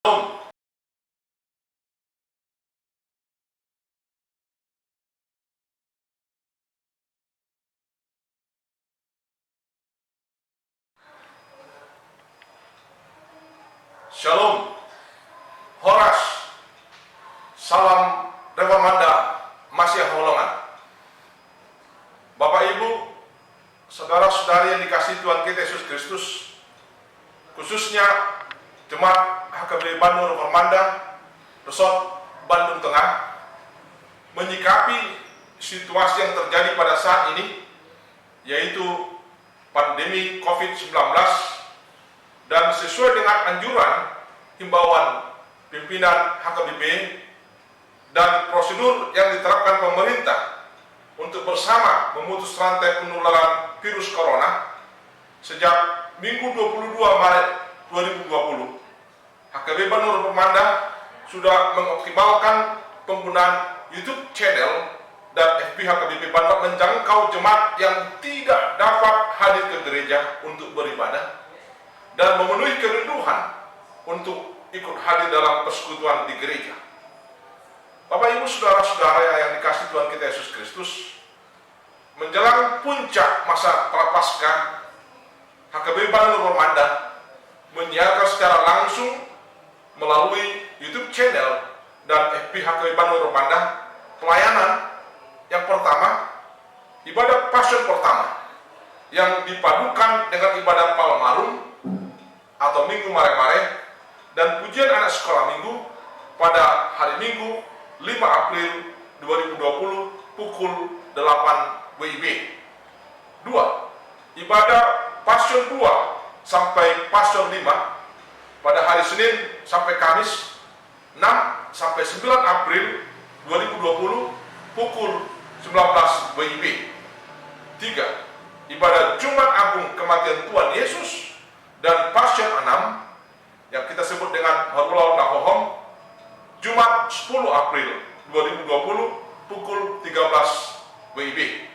Shalom. Shalom. Horas. Salam Reformanda Masih Holongan. Bapak Ibu, saudara-saudari yang dikasihi Tuhan kita Yesus Kristus, khususnya Jemaat HKBP Bandung Reformanda Resort Bandung Tengah, menyikapi situasi yang terjadi pada saat ini, yaitu pandemi COVID-19, dan sesuai dengan anjuran himbauan pimpinan HKBP dan prosedur yang diterapkan pemerintah untuk bersama memutus rantai penularan virus corona, sejak Minggu 22 Maret 2020, HKBP Bandung Reformanda sudah mengoptimalkan penggunaan YouTube channel dan FB HKBP Bandung menjangkau jemaat yang tidak dapat hadir ke gereja untuk beribadah dan memenuhi kerinduan untuk ikut hadir dalam persekutuan di gereja. Bapak Ibu saudara-saudara yang dikasihi Tuhan kita Yesus Kristus, menjelang puncak masa Prapaskah, HKBP Bandung Reformanda menyiarkan secara langsung melalui YouTube channel dan FB HKBP Bandung Reformanda pelayanan yang pertama, ibadah Passion pertama, yang dipadukan dengan ibadah Palmarum atau Minggu Mare-Mare dan pujian anak sekolah minggu pada hari Minggu 5 April 2020 pukul 8 WIB. 2. Ibadah Passion 2 sampai Passion 5 pada hari Senin sampai Kamis 6 sampai 9 April 2020 pukul 19 WIB. 3. Ibadah Jumat Agung Kematian Tuhan Yesus dan Passion 6 yang kita sebut dengan Horulal Nahohom, Jumat 10 April 2020 pukul 13 WIB.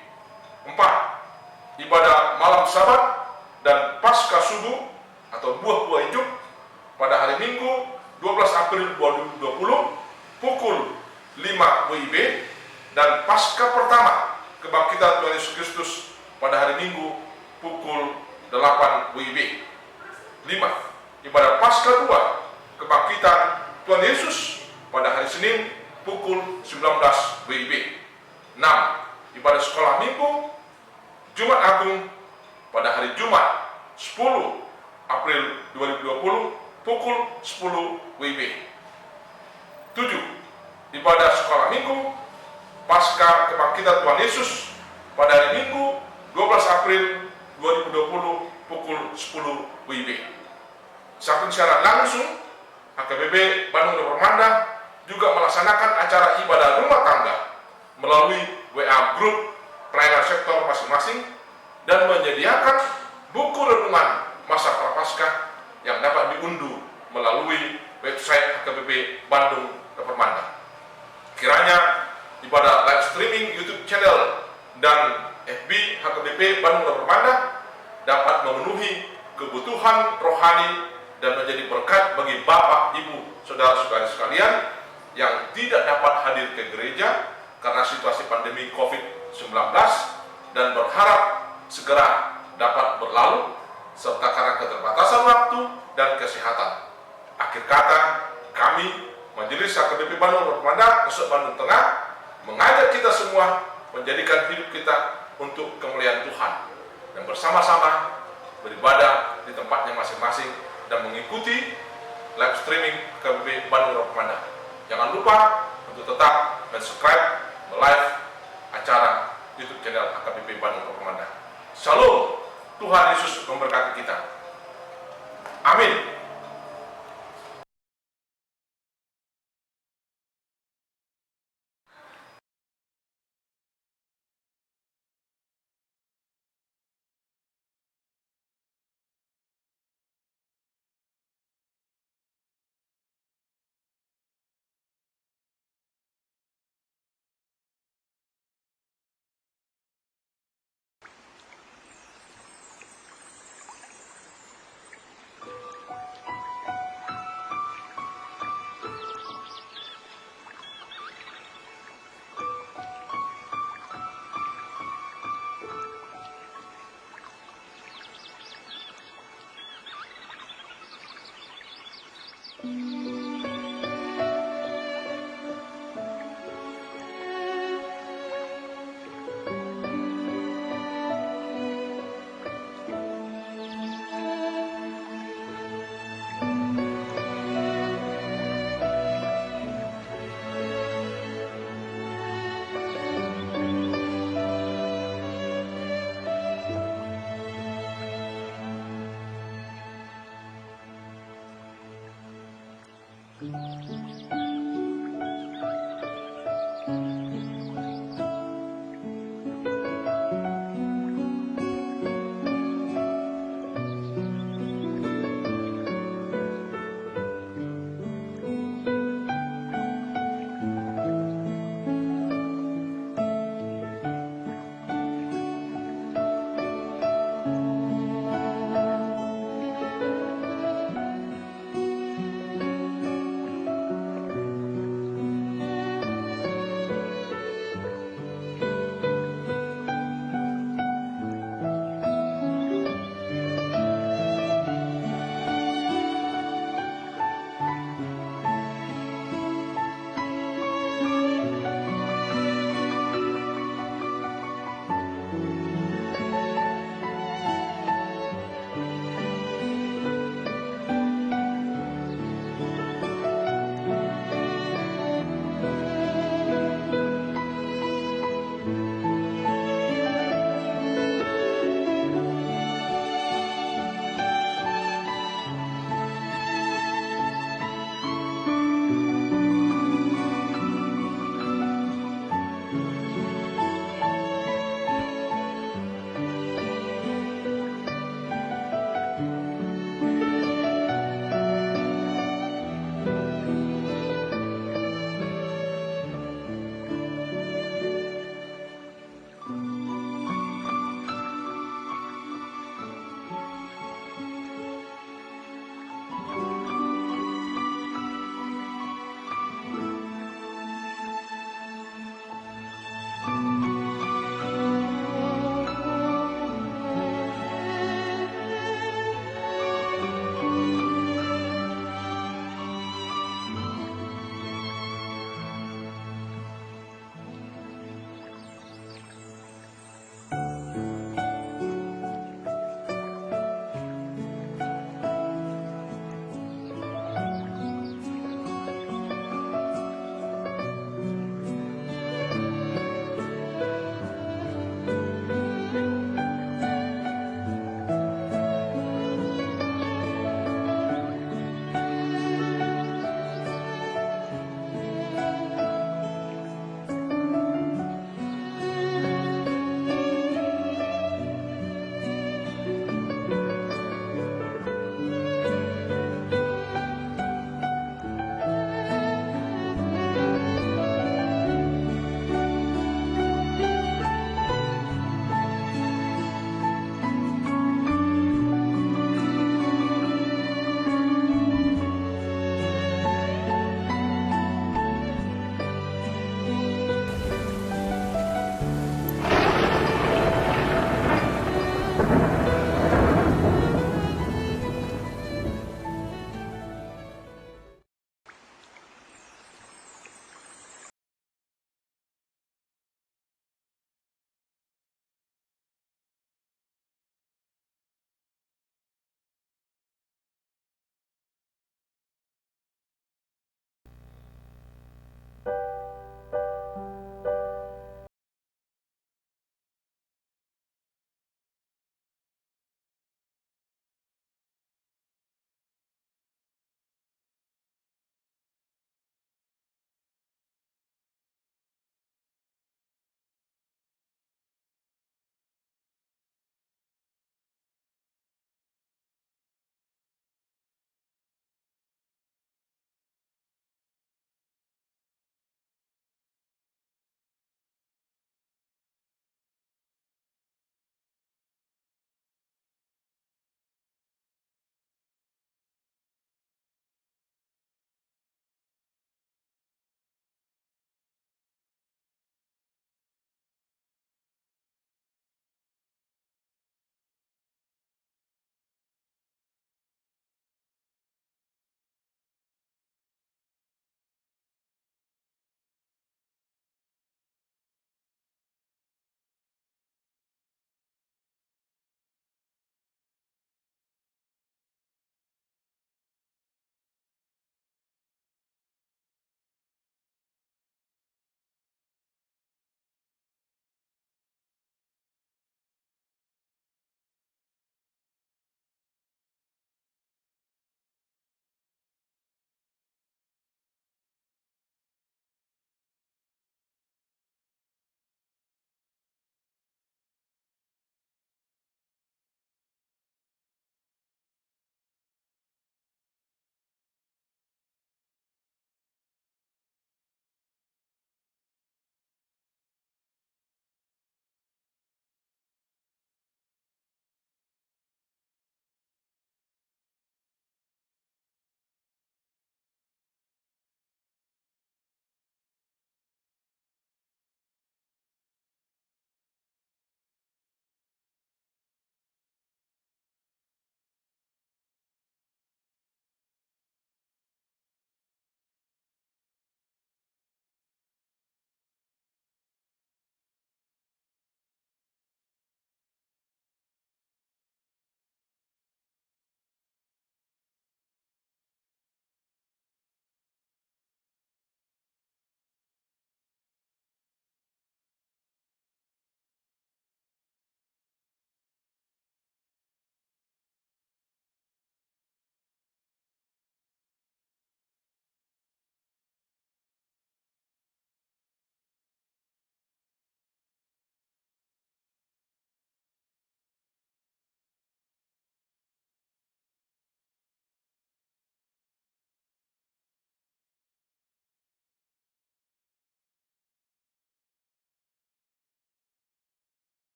4. Ibadah Malam Sabat dan Paskah Subuh atau Buah-Buah Hidup pada hari Minggu 12 April 2020 pukul 5 WIB, dan Paskah pertama Kebangkitan Tuhan Yesus Kristus pada hari Minggu pukul 8 WIB. 5. Ibadah Paskah 2 Kebangkitan Tuhan Yesus pada hari Senin pukul 19 WIB. 6. Ibadah Sekolah Minggu Jumat Agung pada hari Jumat 10 April 2020 pukul 10 WIB. 7. Ibadah Sekolah Minggu Pasca Kebangkitan Tuhan Yesus pada hari Minggu 12 April 2020 pukul 10 WIB. Samping secara langsung, HKBP Bandung Reformanda juga melaksanakan acara ibadah rumah tangga melalui WA Group pelayanan sektor masing-masing dan menyediakan buku renungan masa Prapaskah yang dapat diunduh melalui website HKBP Bandung Reformanda. Kiranya ibadah live streaming YouTube channel dan FB HKBP Bandung Reformanda dapat memenuhi kebutuhan rohani dan menjadi berkat bagi Bapak, Ibu, Saudara-saudari sekalian yang tidak dapat hadir ke gereja karena situasi pandemi COVID-19 dan berharap segera dapat berlalu serta karena keterbatasan waktu dan kesehatan. Akhir kata, kami Majelis HKBP Bandung Reformanda Resort Bandung Tengah mengajak kita semua menjadikan hidup kita untuk kemuliaan Tuhan dan bersama-sama beribadah di tempatnya masing-masing dan mengikuti live streaming HKBP Bandung Reformanda. Jangan lupa untuk tetap subscribe, live acara YouTube channel HKBP Bandung Reformanda. Shalom, Tuhan Yesus memberkati kita. Amin.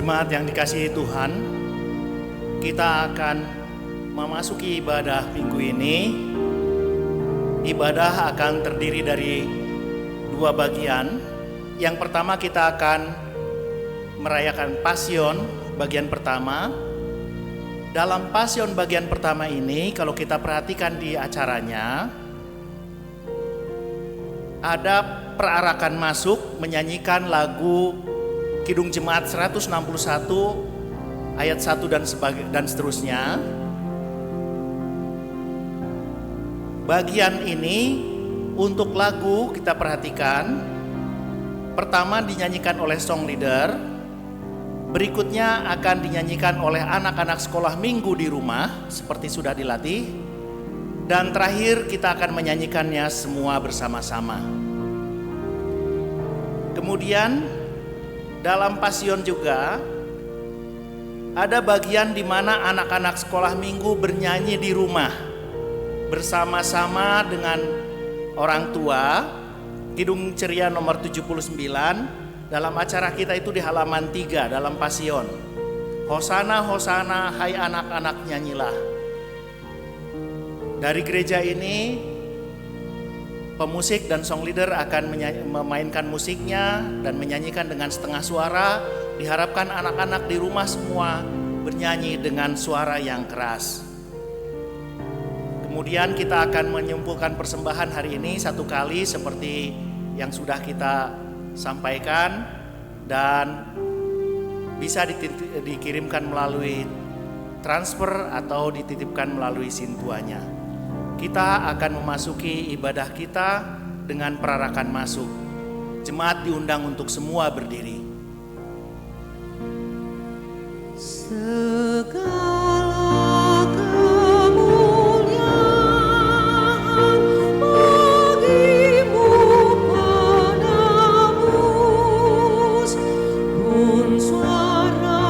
jemaat yang dikasihi Tuhan, kita akan memasuki ibadah minggu ini. Ibadah akan terdiri dari dua bagian. Yang pertama kita akan merayakan Pasion bagian pertama. Dalam Pasion bagian pertama ini, kalau kita perhatikan di acaranya, ada perarakan masuk menyanyikan lagu Kidung Jemaat 161 ayat 1 dan seterusnya. Bagian ini untuk lagu kita perhatikan, pertama dinyanyikan oleh song leader, berikutnya akan dinyanyikan oleh anak-anak sekolah minggu di rumah seperti sudah dilatih, dan terakhir kita akan menyanyikannya semua bersama-sama. Kemudian dalam Pasion juga ada bagian di mana anak-anak sekolah minggu bernyanyi di rumah bersama-sama dengan orang tua. Kidung Ceria nomor 79 dalam acara kita itu di halaman 3 dalam Pasion. Hosana, Hosana, hai anak-anak nyanyilah. Dari gereja ini pemusik dan song leader akan memainkan musiknya dan menyanyikan dengan setengah suara. Diharapkan anak-anak di rumah semua bernyanyi dengan suara yang keras. Kemudian kita akan menyimpulkan persembahan hari ini satu kali seperti yang sudah kita sampaikan, dan bisa dikirimkan melalui transfer atau dititipkan melalui sintuanya. Kita akan memasuki ibadah kita dengan perarakan masuk. Jemaat diundang untuk semua berdiri. Segala kemuliaan bagimu penebus, pun suara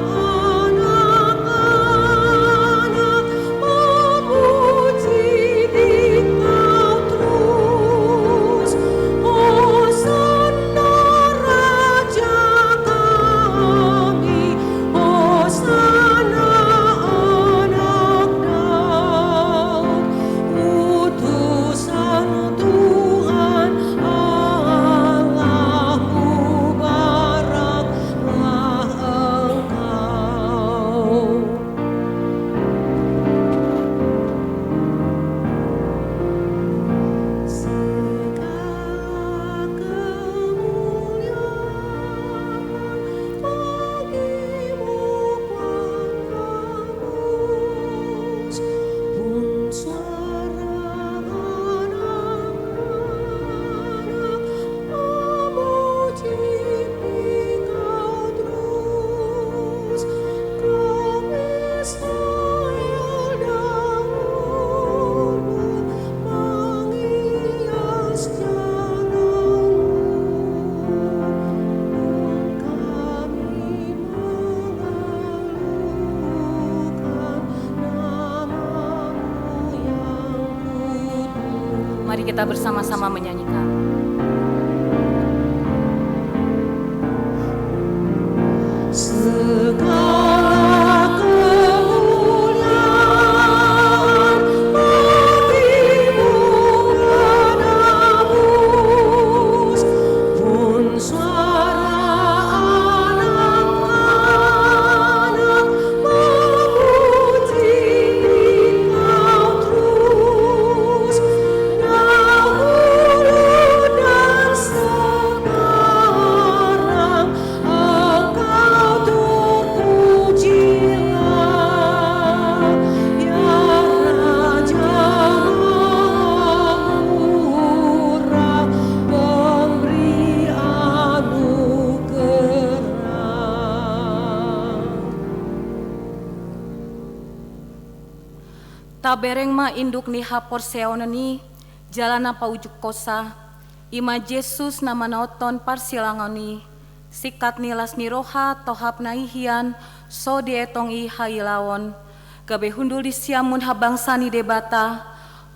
anak-anak memuji Dikau terus. Hosana Raja kami, Hosana anak Daud, utusan Tuhan Allah, mubaraklah Engkau. Segala kemuliaan bagimu penebus, pun suara anak-anak memuji Dikau terus. Kaum Israel Daud menghias jalanmu, kami mengeluhkan namamu yang kudus. Mari kita bersama-sama menyanyikan. Segala kemuliaan bagimu penebus, pun suara anak-anak memuji Dikau terus. Dahulu dan sekarang Engkau terpujilah, ya Raja murah, pemberi anugerah. Tabereng ma induk ni hapor seonani jalana paujuk kosa ima Yesus nama naoton parsilangoni sikat nilas ni roha tohap naihian so dietong i hailawon gabe hundul di siamun habangsani debata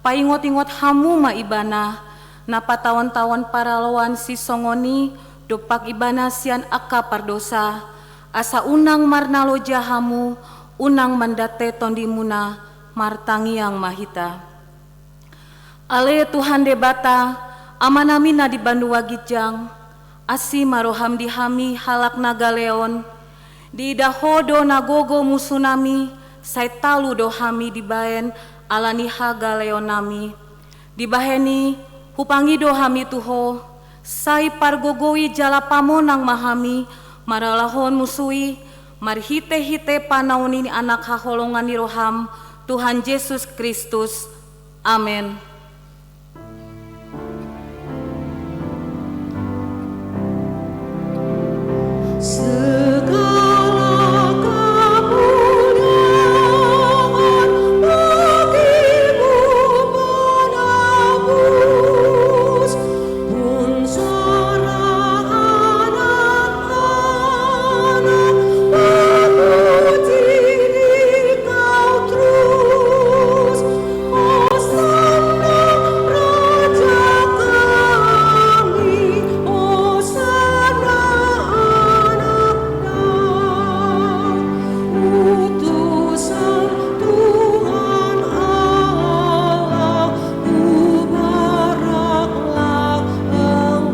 paingot-ingot hamu ma ibana napa tawon-tawon paralawan si songoni dopak ibana sian aka pardosa asa unang marnalo jahamu, unang mandate tondimuna, martangiang mahita. Ale Tuhan debata, amanamina di Bandua Gijang, asi maroham dihami halak nagaleon, di dahodo nagogo musunami, saitalu dohami dibaen alaniha galeonami, dibaheni hupangido hami tuho, sai pargogoi jalapamonang mahami, maralahon musui, marhite-hite panaunini anak haholongan niroham, Tuhan Yesus Kristus. Amin. Segala kemuliaan bagimu menebus, unsara anak-anak memuji Dikau terus. Hosana Raja kami, Hosana utusan Tuhan Allah, mubaraklah Engkau.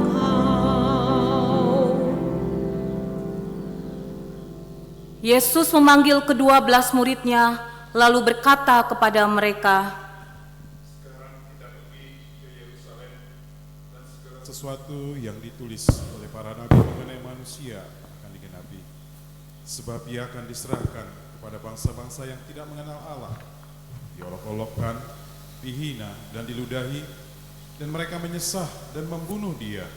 Yesus memanggil ke-12 muridnya, lalu berkata kepada mereka, sesuatu yang ditulis oleh para nabi mengenai manusia akan digenapi. Sebab ia akan diserahkan kepada bangsa-bangsa yang tidak mengenal Allah, diolok-olokkan, dihina dan diludahi, dan mereka menyesah dan membunuh dia.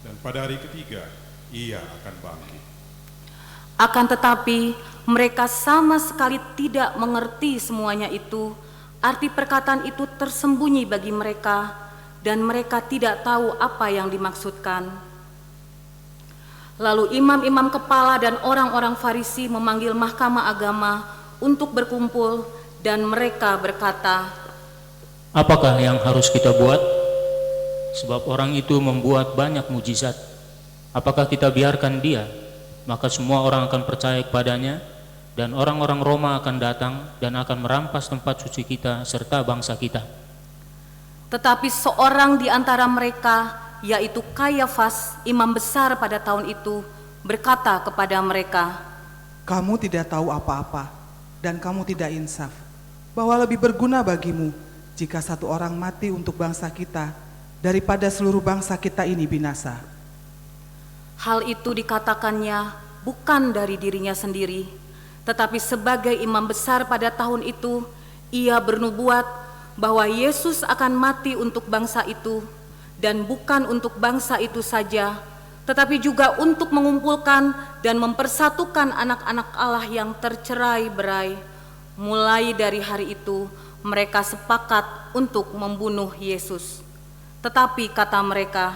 Dan pada hari ketiga, ia akan bangkit. akan tetapi mereka sama sekali tidak mengerti semuanya itu. Arti perkataan itu tersembunyi bagi mereka, dan mereka tidak tahu apa yang dimaksudkan. Lalu imam-imam kepala dan orang-orang Farisi memanggil mahkamah agama untuk berkumpul, dan mereka berkata, Apakah yang harus kita buat? Sebab orang itu membuat banyak mujizat. Apakah kita biarkan dia? Maka semua orang akan percaya kepadanya, dan orang-orang Roma akan datang dan akan merampas tempat suci kita serta bangsa kita. Tetapi seorang di antara mereka, yaitu Kayafas, imam besar pada tahun itu, berkata kepada mereka, Kamu tidak tahu apa-apa, dan kamu tidak insaf, bahwa lebih berguna bagimu jika satu orang mati untuk bangsa kita, daripada seluruh bangsa kita ini binasa. hal itu dikatakannya bukan dari dirinya sendiri, tetapi sebagai imam besar pada tahun itu, ia bernubuat bahwa Yesus akan mati untuk bangsa itu, dan bukan untuk bangsa itu saja, tetapi juga untuk mengumpulkan dan mempersatukan anak-anak Allah yang tercerai-berai. Mulai dari hari itu, mereka sepakat untuk membunuh Yesus. Tetapi kata mereka,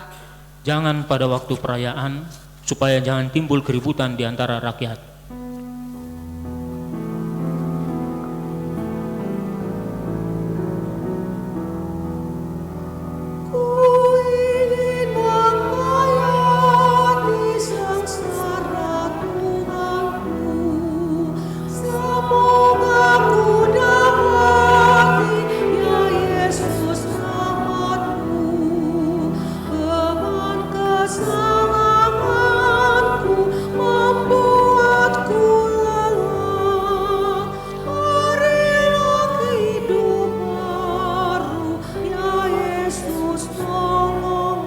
Jangan pada waktu perayaan, supaya jangan timbul keributan di antara rakyat. Ku ingin menghayati sengsara Tuhanku, semoga ku dapati ya Yesus rahmat-Mu, beban kesalanganku membuatku lelah. Berilah hidup baru, ya Yesus tolonglah.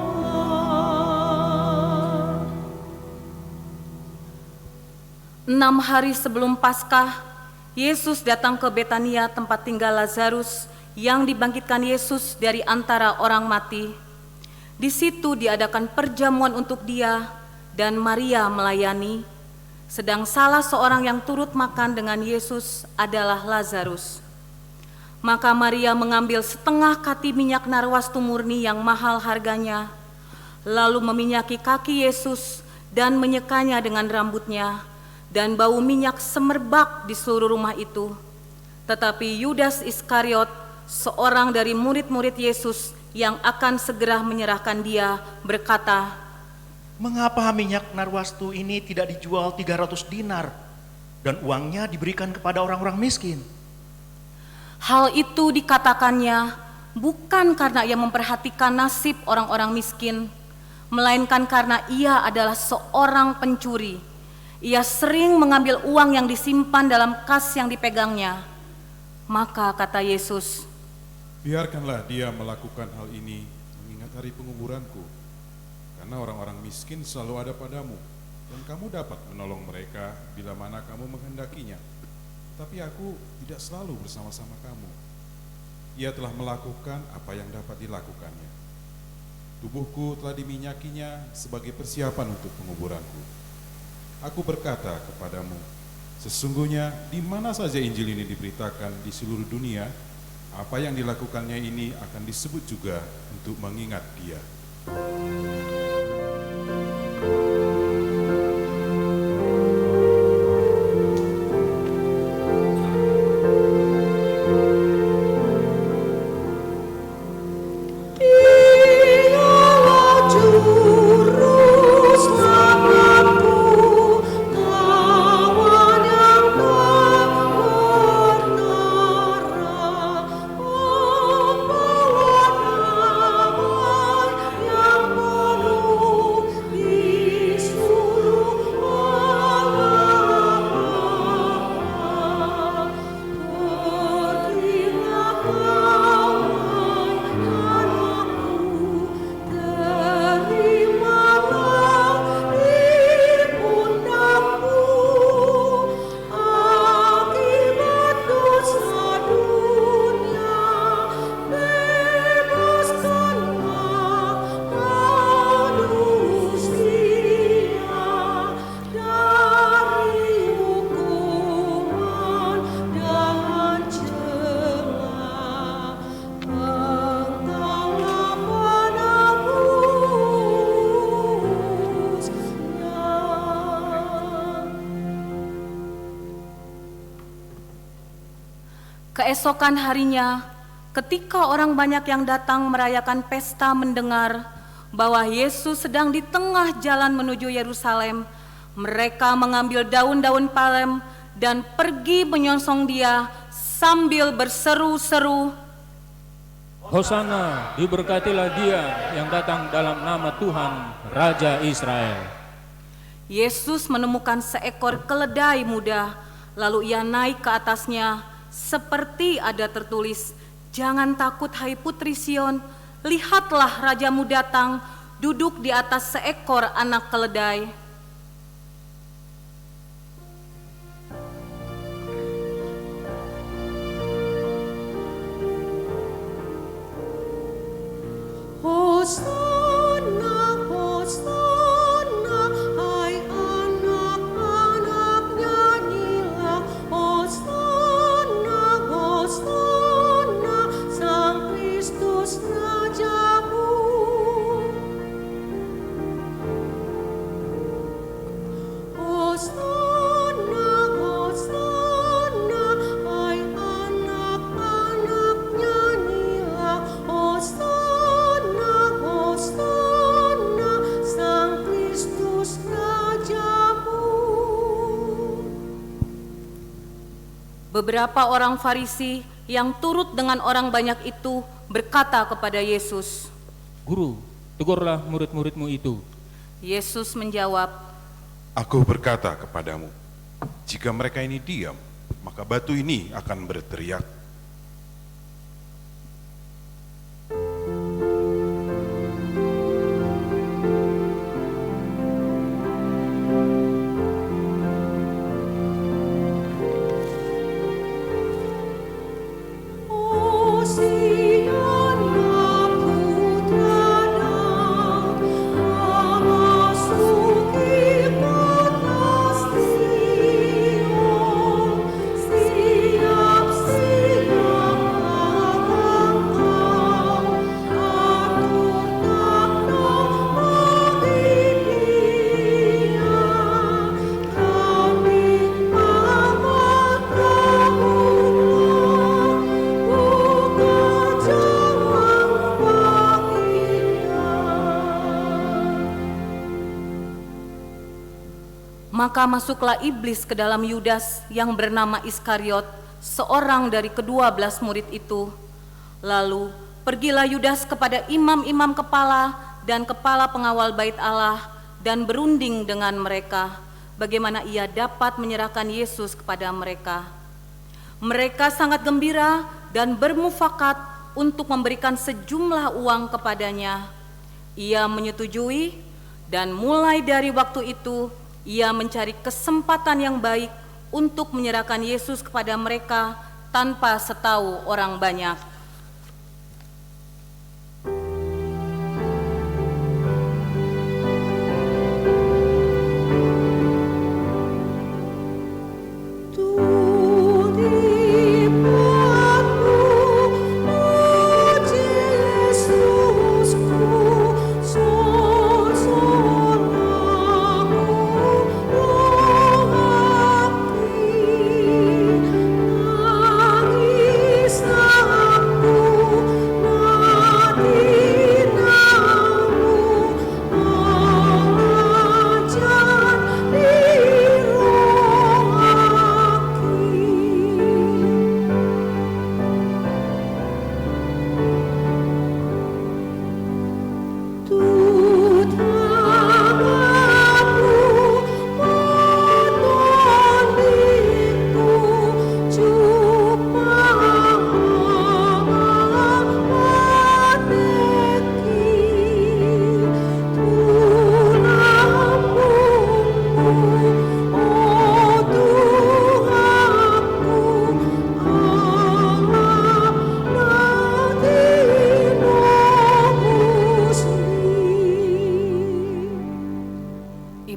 6 hari sebelum Paskah, Yesus datang ke Betania, tempat tinggal Lazarus yang dibangkitkan Yesus dari antara orang mati. Di situ diadakan perjamuan untuk dia, dan Maria melayani. Sedang salah seorang yang turut makan dengan Yesus adalah Lazarus. Maka Maria mengambil setengah kati minyak narwastu murni yang mahal harganya, lalu meminyaki kaki Yesus dan menyekanya dengan rambutnya, dan bau minyak semerbak di seluruh rumah itu. Tetapi Yudas Iskariot, seorang dari murid-murid Yesus yang akan segera menyerahkan dia, berkata, Mengapa minyak narwastu ini tidak dijual 300 dinar dan uangnya diberikan kepada orang-orang miskin? Hal itu dikatakannya bukan karena ia memperhatikan nasib orang-orang miskin, melainkan karena ia adalah seorang pencuri. Ia sering mengambil uang yang disimpan dalam kas yang dipegangnya. Maka kata Yesus, Biarkanlah dia melakukan hal ini mengingat hari penguburanku, karena orang-orang miskin selalu ada padamu, dan kamu dapat menolong mereka bila mana kamu menghendakinya. Tapi aku tidak selalu bersama-sama kamu. Ia telah melakukan apa yang dapat dilakukannya. Tubuhku telah diminyakinya sebagai persiapan untuk penguburanku. Aku berkata kepadamu, sesungguhnya di mana saja Injil ini diberitakan di seluruh dunia, apa yang dilakukannya ini akan disebut juga untuk mengingat dia. Dialah juru selamatku, kawan yang tak bernara, pembawa damai yang penuh di seluruh alam. Pergilah kau, terimalah di pundakmu akibat dosa dunia, bebaskanlah manusia dari hukuman dan celah. Engkaulah penebusnya. keesokan harinya, ketika orang banyak yang datang merayakan pesta mendengar bahwa Yesus sedang di tengah jalan menuju Yerusalem, mereka mengambil daun-daun palem dan pergi menyongsong dia sambil berseru-seru, Hosana, diberkatilah dia yang datang dalam nama Tuhan, Raja Israel. Yesus menemukan seekor keledai muda, lalu ia naik ke atasnya, seperti ada tertulis, "Jangan takut hai putri Sion, lihatlah rajamu datang, duduk di atas seekor anak keledai." Hosana, Hosana, hai anak-anak nyanyilah, Hosana, Hosana, Sang Kristus Rajamu. Hosana, Hosana, hai anak-anak nyanyilah, Hosana, Hosana, Sang Kristus Rajamu. Beberapa orang Farisi yang turut dengan orang banyak itu berkata kepada Yesus, Guru, tegurlah murid-muridmu itu. Yesus menjawab, Aku berkata kepadamu, jika mereka ini diam, maka batu ini akan berteriak. Hosiana putra Daud, memasuki kota Sion, siap-siap Maka masuklah iblis ke dalam Yudas yang bernama Iskariot, seorang dari ke-12 murid itu. Lalu pergilah Yudas kepada imam-imam kepala dan kepala pengawal bait Allah dan berunding dengan mereka bagaimana ia dapat menyerahkan Yesus kepada mereka. Mereka sangat gembira dan bermufakat untuk memberikan sejumlah uang kepadanya. Ia menyetujui dan mulai dari waktu itu ia mencari kesempatan yang baik untuk menyerahkan Yesus kepada mereka tanpa setahu orang banyak.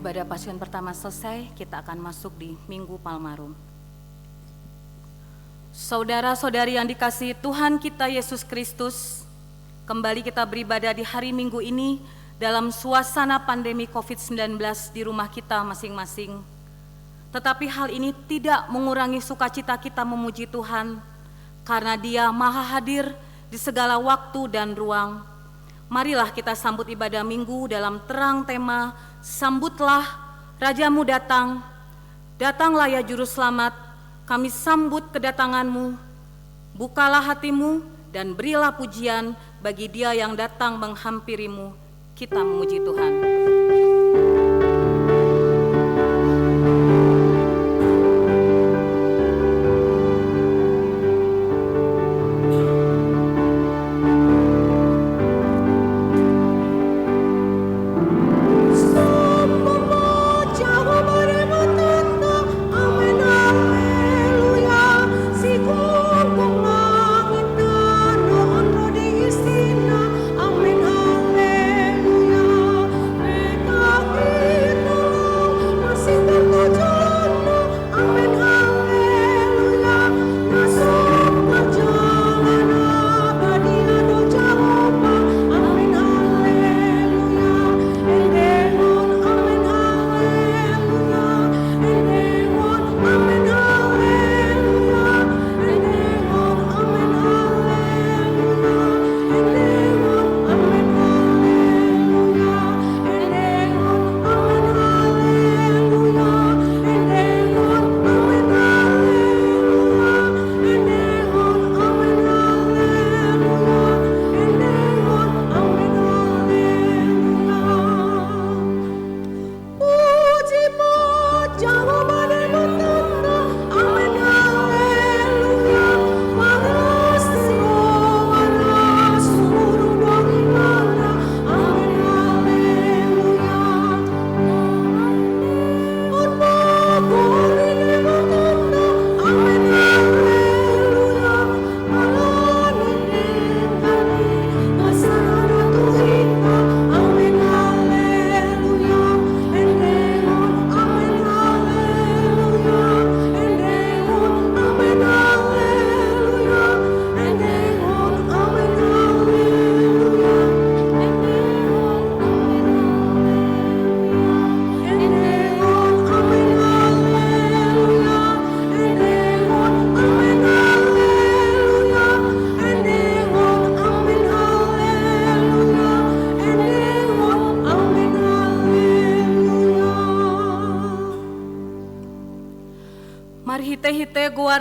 Ibadah Paskah pertama selesai, kita akan masuk di Minggu Palmarum. Saudara-saudari yang dikasihi Tuhan kita Yesus Kristus, kembali kita beribadah di hari Minggu ini dalam suasana pandemi COVID-19 di rumah kita masing-masing. Tetapi hal ini tidak mengurangi sukacita kita memuji Tuhan, karena Dia Maha hadir di segala waktu dan ruang. Marilah kita sambut ibadah Minggu dalam terang tema Sambutlah Rajamu datang, datanglah ya Juru Selamat, kami sambut kedatanganmu. Bukalah hatimu dan berilah pujian bagi Dia yang datang menghampirimu. Kita memuji Tuhan. Amen, haleluya.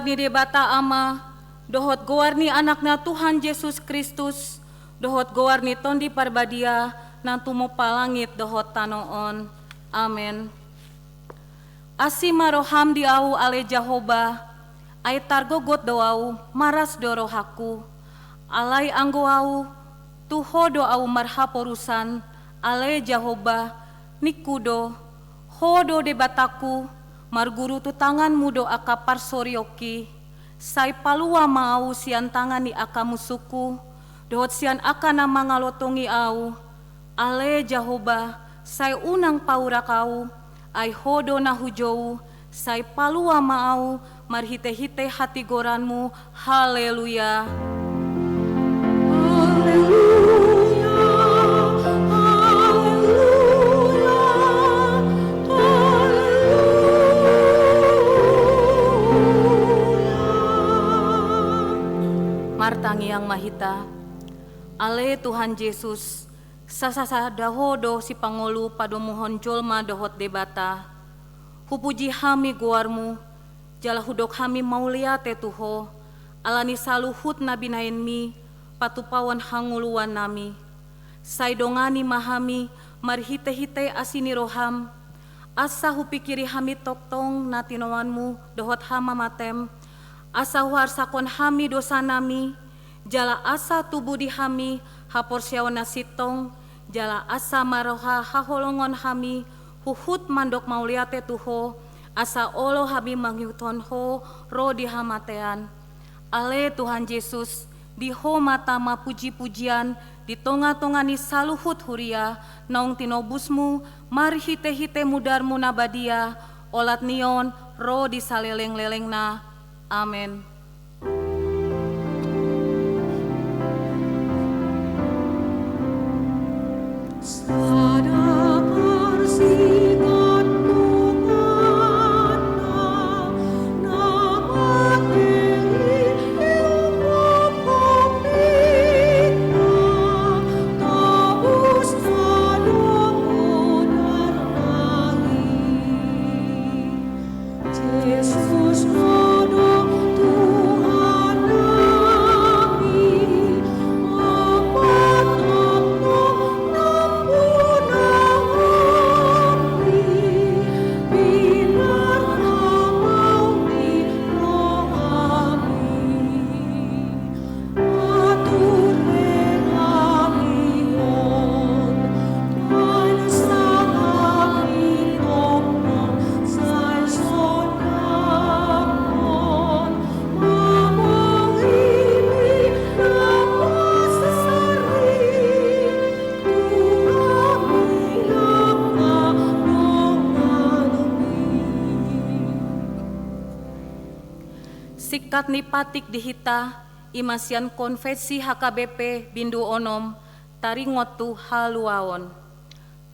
goarni debata ama, dohot goarni anakna Tuhan Yesus Kristus, dohot goarni tondi parbadia, nantumo palangit dohot tanoon. Amen. Asima roham di au ale Jahoba, ay targogot doau maras dorohaku, alay anggo au, tuho do au marhaporusan, ale Jahoba, nikudo, hodo debataku, marguru tu tangan mudo aka parsorioki, say palua mau sian tangan ni aka musuku, dohot sian aka nama ngalotongi au, ale Jahoba, say unang paura kau, ay hodo na hujou, say palua mau, marhite-hite hati goranmu, haleluya. Haleluya, haleluya, haleluya. Martangi yang mahita, ale Tuhan Yesus, sasasa dahodo si pangolu padomuhon jolma dohot debata, hupuji hami guarmu, jala hudok hami maulia tetuho, alani saluhut nabi nainmi, patupawan hanguluan nami, saidongani mahami, marhite-hite asini roham, asa hupikiri hami toktong natinoanmu dohot hama matem, asa huarsakon hami dosa nami, jala asa tubuh di hami, haporsiawan nasitong, jala asa maroha haholongon hami, huhut mandok mauliate tuho, asa olo hami manghiuton ho, ro di hamatean. Ale Tuhan Yesus, di ho matama puji-pujian, di tonga-tongani saluhut huria, naung tinobusmu, mari hite-hite mudarmu nabadia, olat nion, ro di saleleng-lelengna. Amen. Sada persikat Tuhanna, nama Dei Ilmu Pembina, tabus talomu darlahi. Yesus nodo Tuhan nami, Sikat ni patik dihita, imasian konfesi HKBP bindu onom, taringotu haluaon.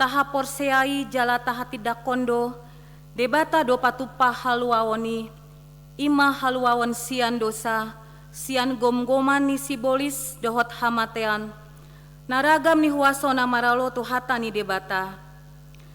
Taha porseai jala taha tidak kondo, debata do patupa haluaoni, ima haluaon sian dosa, sian gom-goman ni sibolis dohot hamatean, naragam ni huasona maralo tu hata ni debata.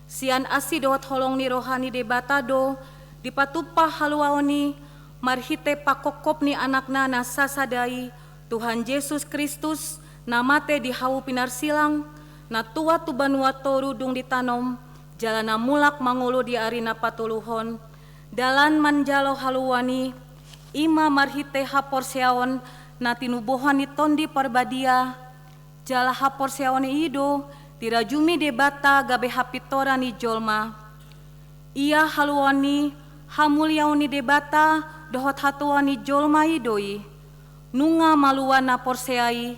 Sian asi dohot holong ni rohani debata do, dipatupa haluaoni, marhite pakokop ni anakna na sasadai, Tuhan Yesus Kristus, namate di hau pinarsilang, na tua tu banua toru dung ditanom, jalana mulak mangolo di arina patuluhon, dalan manjalo haluani, ima marhite haporseaon, na tinubuhan ni tondi parbadia, jala haporseaon ido, dirajumi debata gabe hapitora ni jolma. Ia haluani, hamuliaoni debata, dohot hatuani jolma idoi, nunga maluana porseai,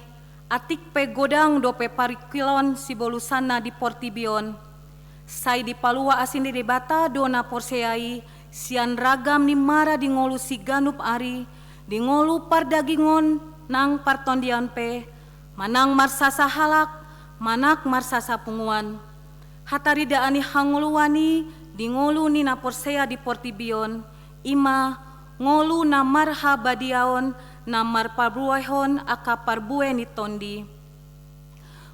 atik pe godang dope parikilon si bolusana di portibion, sai di palua asin di debata dona porseai, sian ragam ni mara di ngolu si ganup ari, di ngolu pardagingon nang partondian pe, manang marsasa halak, manak marsasa punguan, hatari daani hanguluani, di ngolu ni na porsea di portibion, ima ngolu na marha badiaon na marpabuahon aka parbue ni tondi.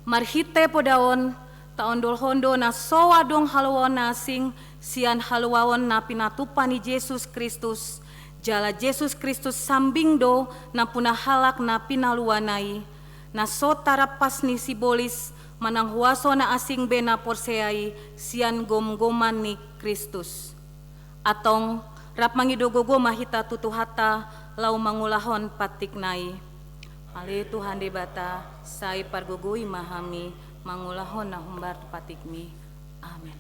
Marhite podaon taondol hondo na sowa dong haluan nasing sian haluaon na pinatupa ni Yesus Kristus, Jala Yesus Kristus sambindo na punah halak na pinaluanai, na so tarapas ni sibolis manang huaso na asing bena porseai sian gom-goman ni Kristus. Atong rap mangidogogo mahita tutuhata lau mangulahon patiknai. Ale Tuhan debata sai pargogoi mahami mangulahon na humbar patikmi. Amin.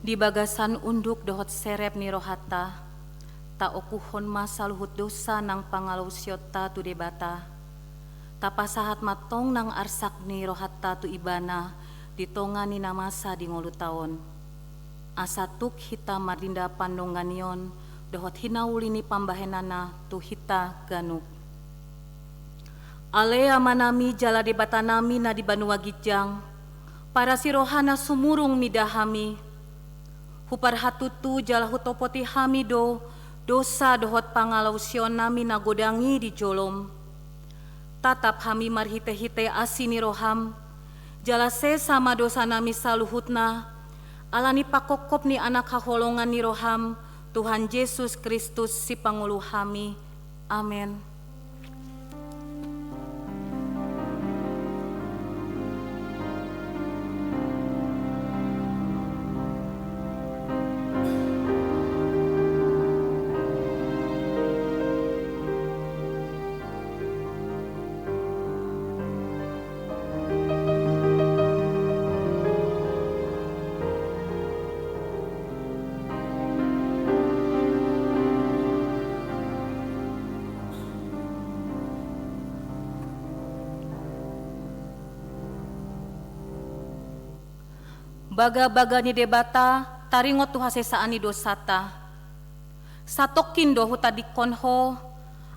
Di bagasan unduk dohot serep ni rohata, ta okuhon masa luhut dosa nang pangalau syota tu debata, ta pasahat matong nang arsak ni rohata tu ibana, ditonga ni namasa di ngolu taon. Asatuk hita marinda pandonganion, dohot hinauli ni pambahenana tu hita ganuk. Ale amanami jala debata nami na di Banua Gijang, para si rohana sumurung midahami, hupar hatutu jala hutopoti hamido dosa dohot pangalau sion nami nagodangi di jolom. Tatap hami marhite-hite asini roham, jala se sama dosa nami saluhutna, alani pakokop ni anak haholongan ni roham, Tuhan Yesus Kristus si pangulu hami. Amin. Baga-baga ni debata taringot tu hasesaani dosata. Satokin dohu tadi konho,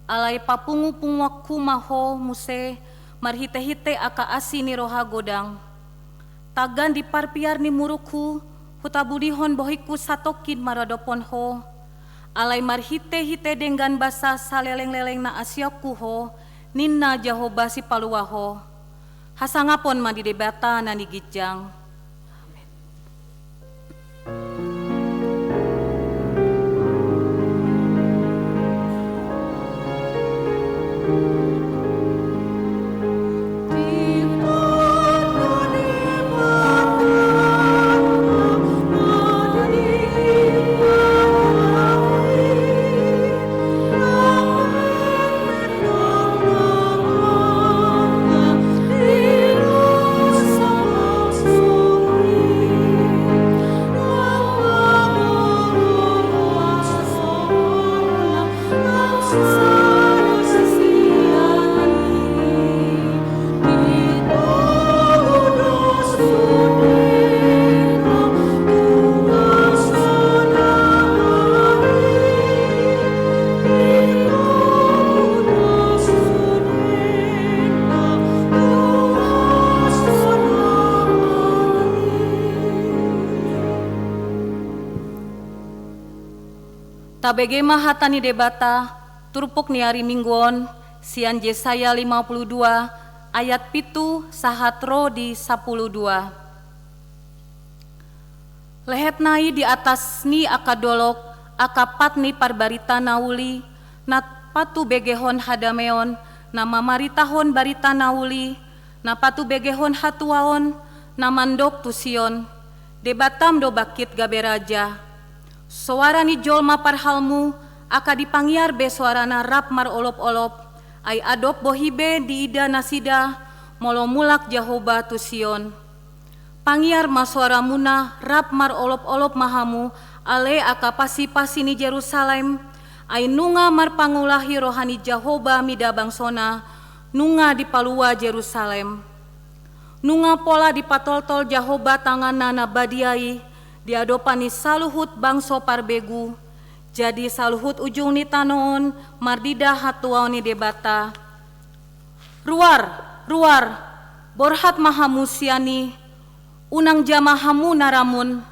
alai papungu-pungu kumaho muse marhite-hite aka asini roha godang. Tagan di parpiar ni muruku, hutabudihon bohiku satokin maradoponho, alai marhite-hite dengan basa saleleng-leleng na asyaku ho, ninna jaho basi paluaho. Hasangapon ma di debata na ni Gijang. Tabege mahata ni debata, turpuk ni hari mingguon, sian Yesaya 52, ayat pitu sahatro di 12. Lehet nai di atas ni akadolok, akapat ni parbarita nauli, na patu begehon hadameon, na mamaritahon barita nauli, na patu begehon hatuaon, na mandok tusion, debatam do bakit gaberaja. Suara ni jolma parhalmu, aka dipangiar be suarana rap mar olop-olop, ay adop bohibe di ida nasida, molo mulak Jahoba tusion. Pangiar masuara muna rap mar olop-olop mahamu, ale aka pasi-pasi ni Jerusalem, ay nunga mar pangulahi rohani Jahoba mida bangsona, nunga di palua Jerusalem. Nunga pola di patol-tol Jahoba tanganna na badiai, diadopani saluhut bangso parbegu, jadi saluhut ujung ni tanoon, mardida hatuaw ni debata. Ruar, borhat mahamu siani, unang jamahamu naramun,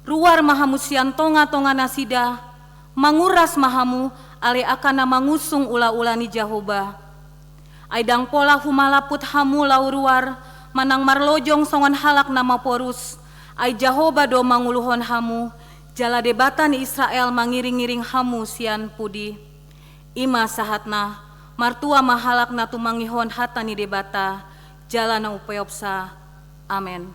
ruar mahamu sian tonga-tonga nasida, manguras mahamu, ale akana mangusung ula-ula ni Jahoba. Aidang pola humalaput hamu lau ruar, manang marlojong songon halak nama porus, ay Jahoba do manguluhon hamu, jala debata ni Israel mangiring-ngiring hamu sian pudi. Ima sahatna, martua mahalak na tumangihon hata ni debata, jala na upayopsa. Amen.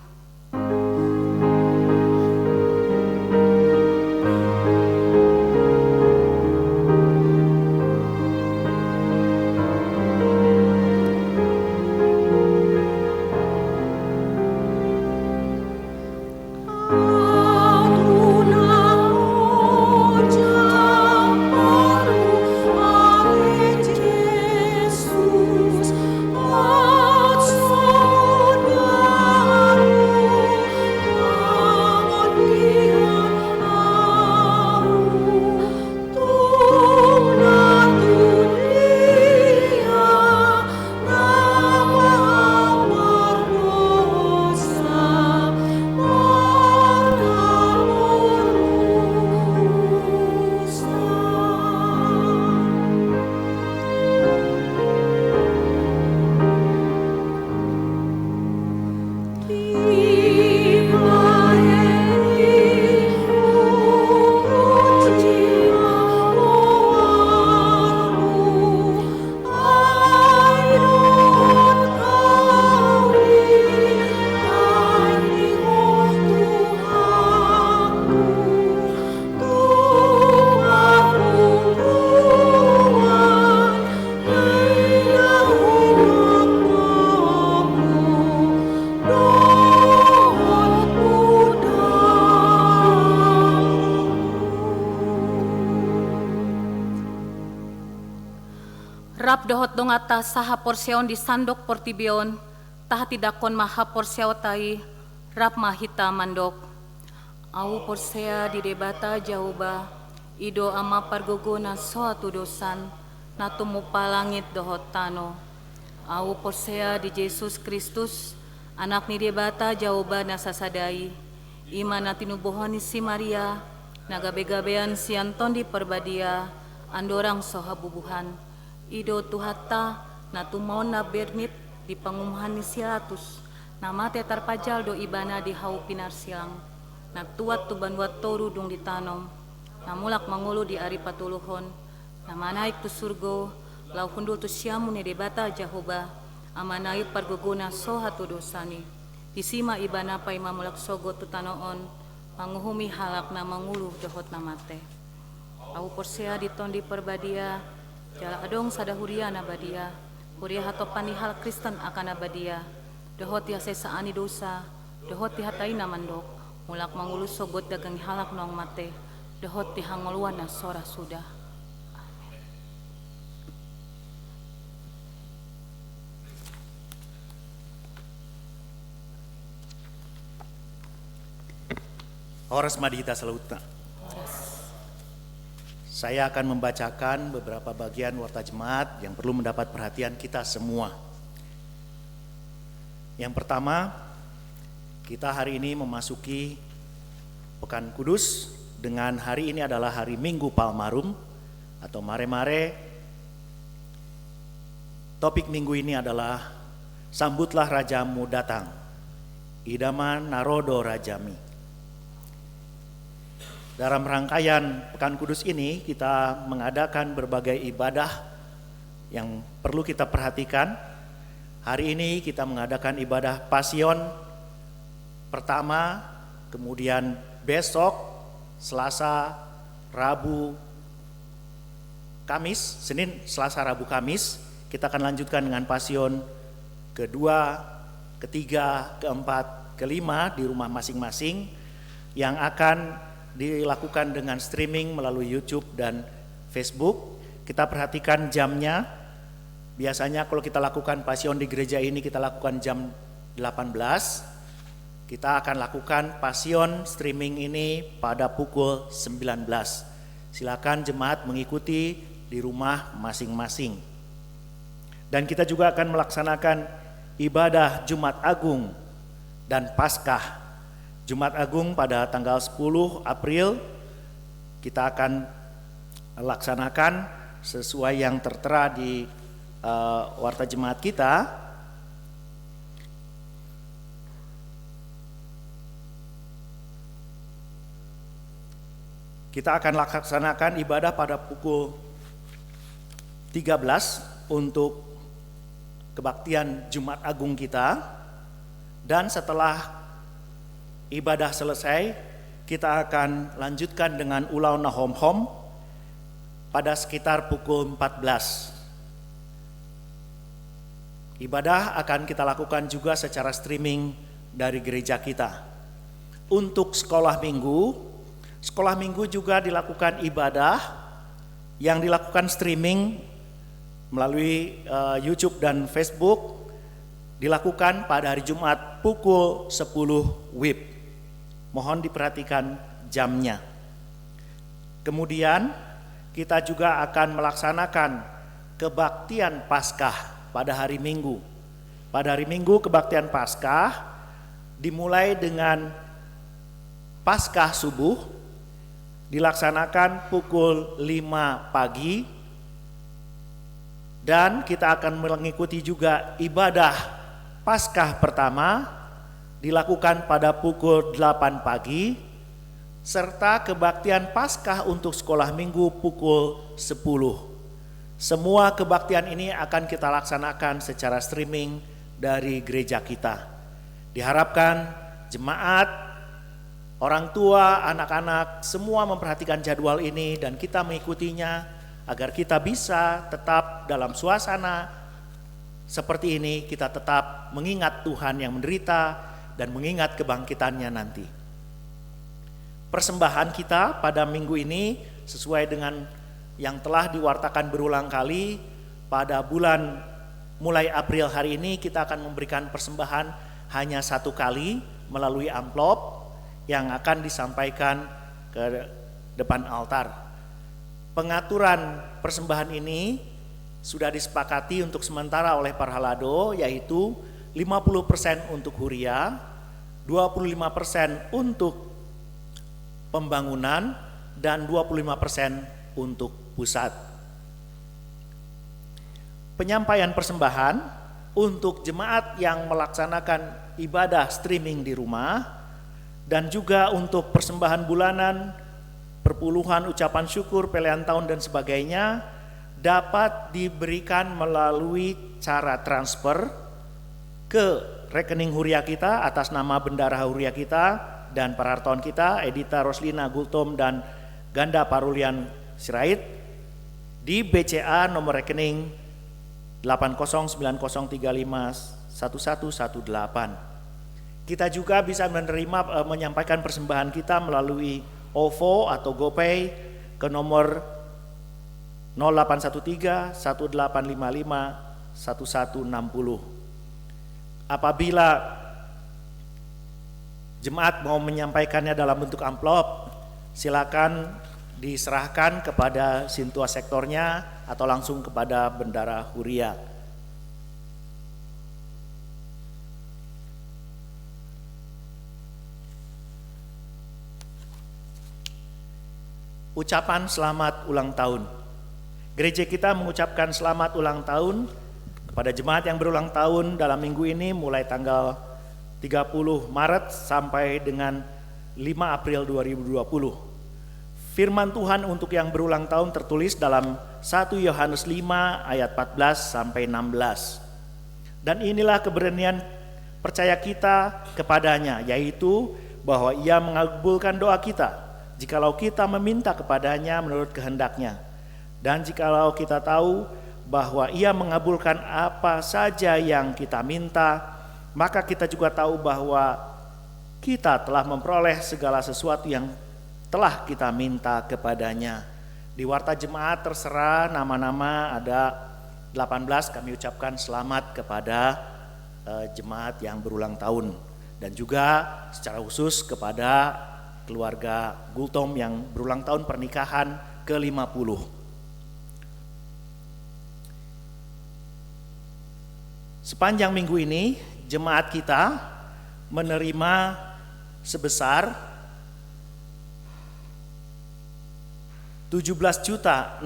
Rap dohot dong atas saha porseon di sandok portibion, taha tidakon maha porseo tai, rap mahita mandok. Au porsea di debata Jahoba, ido ama pargogona suatu dosan, na tumupa langit dohot tano. Au porsea di Yesus Kristus, anak ni debata Jahoba nasasadai, ima na tinubuhon ni si Maria, nagabe-gabean si Anton di perbadia, andorang soha bubuhan. Ido tuhata na tumaon na bernit di pangumuhan ni Silatus, na mate tarpajal do ibana di hau pinarsilang, na tuat tubanwat toru dung ditanom, na mulak mangulo di ari patuluhon, na manaik tu surgo, lau hundul tu siamu ni debata Jahoba, amanaik pargogona soha tu dosani, disima ibana pay mamulak sogo tu tanoon, manguhumi halak na mangulu dohot na mate. Au porsea diton di perbadia, jala adong sadahuria na badia, huria hatopan ni hal Kristen akan abadia, dohot ya sesaani dosa, dohot ti hatai na mandok, mulak mangulus sogot dagang halak nong mate, dohot ti hangoluan na sora sudah. Horas madita salutna. Saya akan membacakan beberapa bagian warta jemaat yang perlu mendapat perhatian kita semua. Yang pertama, kita hari ini memasuki Pekan Kudus dengan hari ini adalah hari Minggu Palmarum atau Mare-Mare. Topik minggu ini adalah Sambutlah Rajamu datang, idaman narodo rajami. Dalam rangkaian Pekan Kudus ini kita mengadakan berbagai ibadah yang perlu kita perhatikan. Hari ini kita mengadakan ibadah Pasion pertama, kemudian besok Selasa, Rabu, Kamis, Senin, Selasa, Rabu, Kamis kita akan lanjutkan dengan Pasion kedua, ketiga, keempat, kelima di rumah masing-masing yang akan dilakukan dengan streaming melalui YouTube dan Facebook. Kita perhatikan jamnya. Biasanya kalau kita lakukan Pasion di gereja ini kita lakukan jam 18. Kita akan lakukan Pasion streaming ini pada pukul 19. Silakan jemaat mengikuti di rumah masing-masing. Dan kita juga akan melaksanakan ibadah Jumat Agung dan Paskah. Jumat Agung pada tanggal 10 April kita akan laksanakan sesuai yang tertera di warta jemaat kita. Kita akan laksanakan ibadah pada pukul 13 untuk kebaktian Jumat Agung kita. Dan setelah ibadah selesai, kita akan lanjutkan dengan Ulau Nahom Hom pada sekitar pukul 14. Ibadah akan kita lakukan juga secara streaming dari gereja kita. Untuk sekolah minggu juga dilakukan ibadah yang dilakukan streaming melalui YouTube dan Facebook, dilakukan pada hari Jumat pukul 10 WIB. Mohon diperhatikan jamnya. Kemudian kita juga akan melaksanakan kebaktian Paskah pada hari Minggu. Pada hari Minggu kebaktian Paskah dimulai dengan Paskah subuh, dilaksanakan pukul 5 pagi, dan kita akan mengikuti juga ibadah Paskah pertama dilakukan pada pukul 8 pagi, serta kebaktian Paskah untuk sekolah minggu pukul 10. Semua kebaktian ini akan kita laksanakan secara streaming dari gereja kita. Diharapkan jemaat, orang tua, anak-anak semua memperhatikan jadwal ini dan kita mengikutinya agar kita bisa tetap dalam suasana seperti ini, kita tetap mengingat Tuhan yang menderita dan mengingat kebangkitannya nanti. Persembahan kita pada minggu ini sesuai dengan yang telah diwartakan berulang kali. Pada bulan mulai April hari ini kita akan memberikan persembahan hanya 1 kali melalui amplop yang akan disampaikan ke depan altar. Pengaturan persembahan ini sudah disepakati untuk sementara oleh para halado, yaitu 50% untuk huria, 25% untuk pembangunan, dan 25% untuk pusat. Penyampaian persembahan untuk jemaat yang melaksanakan ibadah streaming di rumah, dan juga untuk persembahan bulanan, perpuluhan, ucapan syukur, pelihan tahun dan sebagainya dapat diberikan melalui cara transfer ke rekening huria kita atas nama bendara huria kita dan para hartawan kita, Edita Roslina Gultom dan Ganda Parulian Sirait, di BCA nomor rekening 8090351118. Kita juga bisa menyampaikan persembahan kita melalui OVO atau GoPay ke nomor 0813 1855 1160. Apabila jemaat mau menyampaikannya dalam bentuk amplop, silakan diserahkan kepada sintua sektornya atau langsung kepada bendara huria. Ucapan selamat ulang tahun. Gereja kita mengucapkan selamat ulang tahun Pada jemaat yang berulang tahun dalam minggu ini mulai tanggal 30 Maret sampai dengan 5 April 2020. Firman Tuhan untuk yang berulang tahun tertulis dalam 1 Yohanes 5 ayat 14 sampai 16. Dan inilah keberanian percaya kita kepadanya, yaitu bahwa Ia mengabulkan doa kita jikalau kita meminta kepadanya menurut kehendaknya. Dan jikalau kita tahu bahwa Ia mengabulkan apa saja yang kita minta, maka kita juga tahu bahwa kita telah memperoleh segala sesuatu yang telah kita minta kepadanya. Di warta jemaat terserah nama-nama ada 18, kami ucapkan selamat kepada jemaat yang berulang tahun. Dan juga secara khusus kepada keluarga Gultom yang berulang tahun pernikahan ke-50. Sepanjang minggu ini jemaat kita menerima sebesar 17.626.500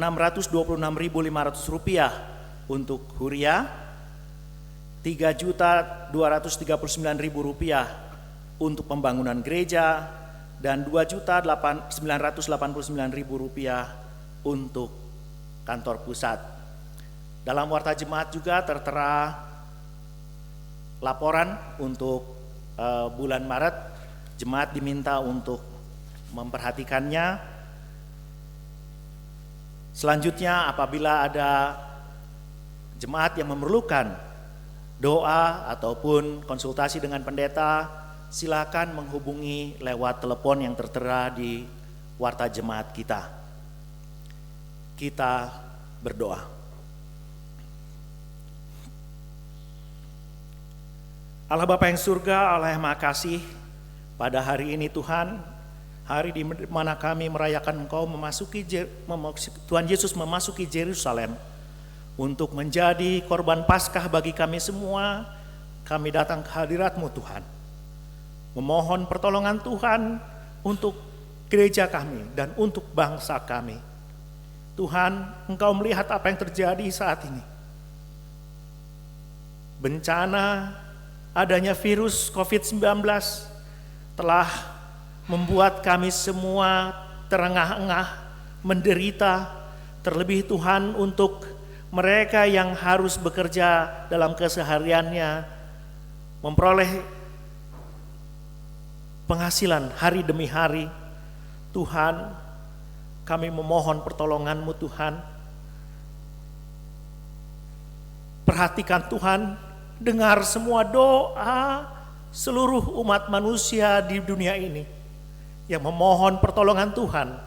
rupiah untuk huria, 3.239.000 rupiah untuk pembangunan gereja, dan 2.989.000 rupiah untuk kantor pusat. Dalam warta jemaat juga tertera laporan untuk bulan Maret. Jemaat diminta untuk memperhatikannya. Selanjutnya, apabila ada jemaat yang memerlukan doa ataupun konsultasi dengan pendeta, silakan menghubungi lewat telepon yang tertera di warta jemaat kita. Kita berdoa. Allah Bapa yang surga, Allah yang Maha Kasih, pada hari ini Tuhan, hari di mana kami merayakan Engkau Tuhan Yesus memasuki Yerusalem untuk menjadi korban Paskah bagi kami semua, kami datang ke hadirat-Mu Tuhan, memohon pertolongan Tuhan untuk gereja kami dan untuk bangsa kami. Tuhan, Engkau melihat apa yang terjadi saat ini. Bencana adanya virus COVID-19 telah membuat kami semua terengah-engah, menderita, terlebih Tuhan untuk mereka yang harus bekerja dalam kesehariannya, memperoleh penghasilan hari demi hari. Tuhan, kami memohon pertolongan-Mu Tuhan. Perhatikan Tuhan, dengar semua doa seluruh umat manusia di dunia ini yang memohon pertolongan Tuhan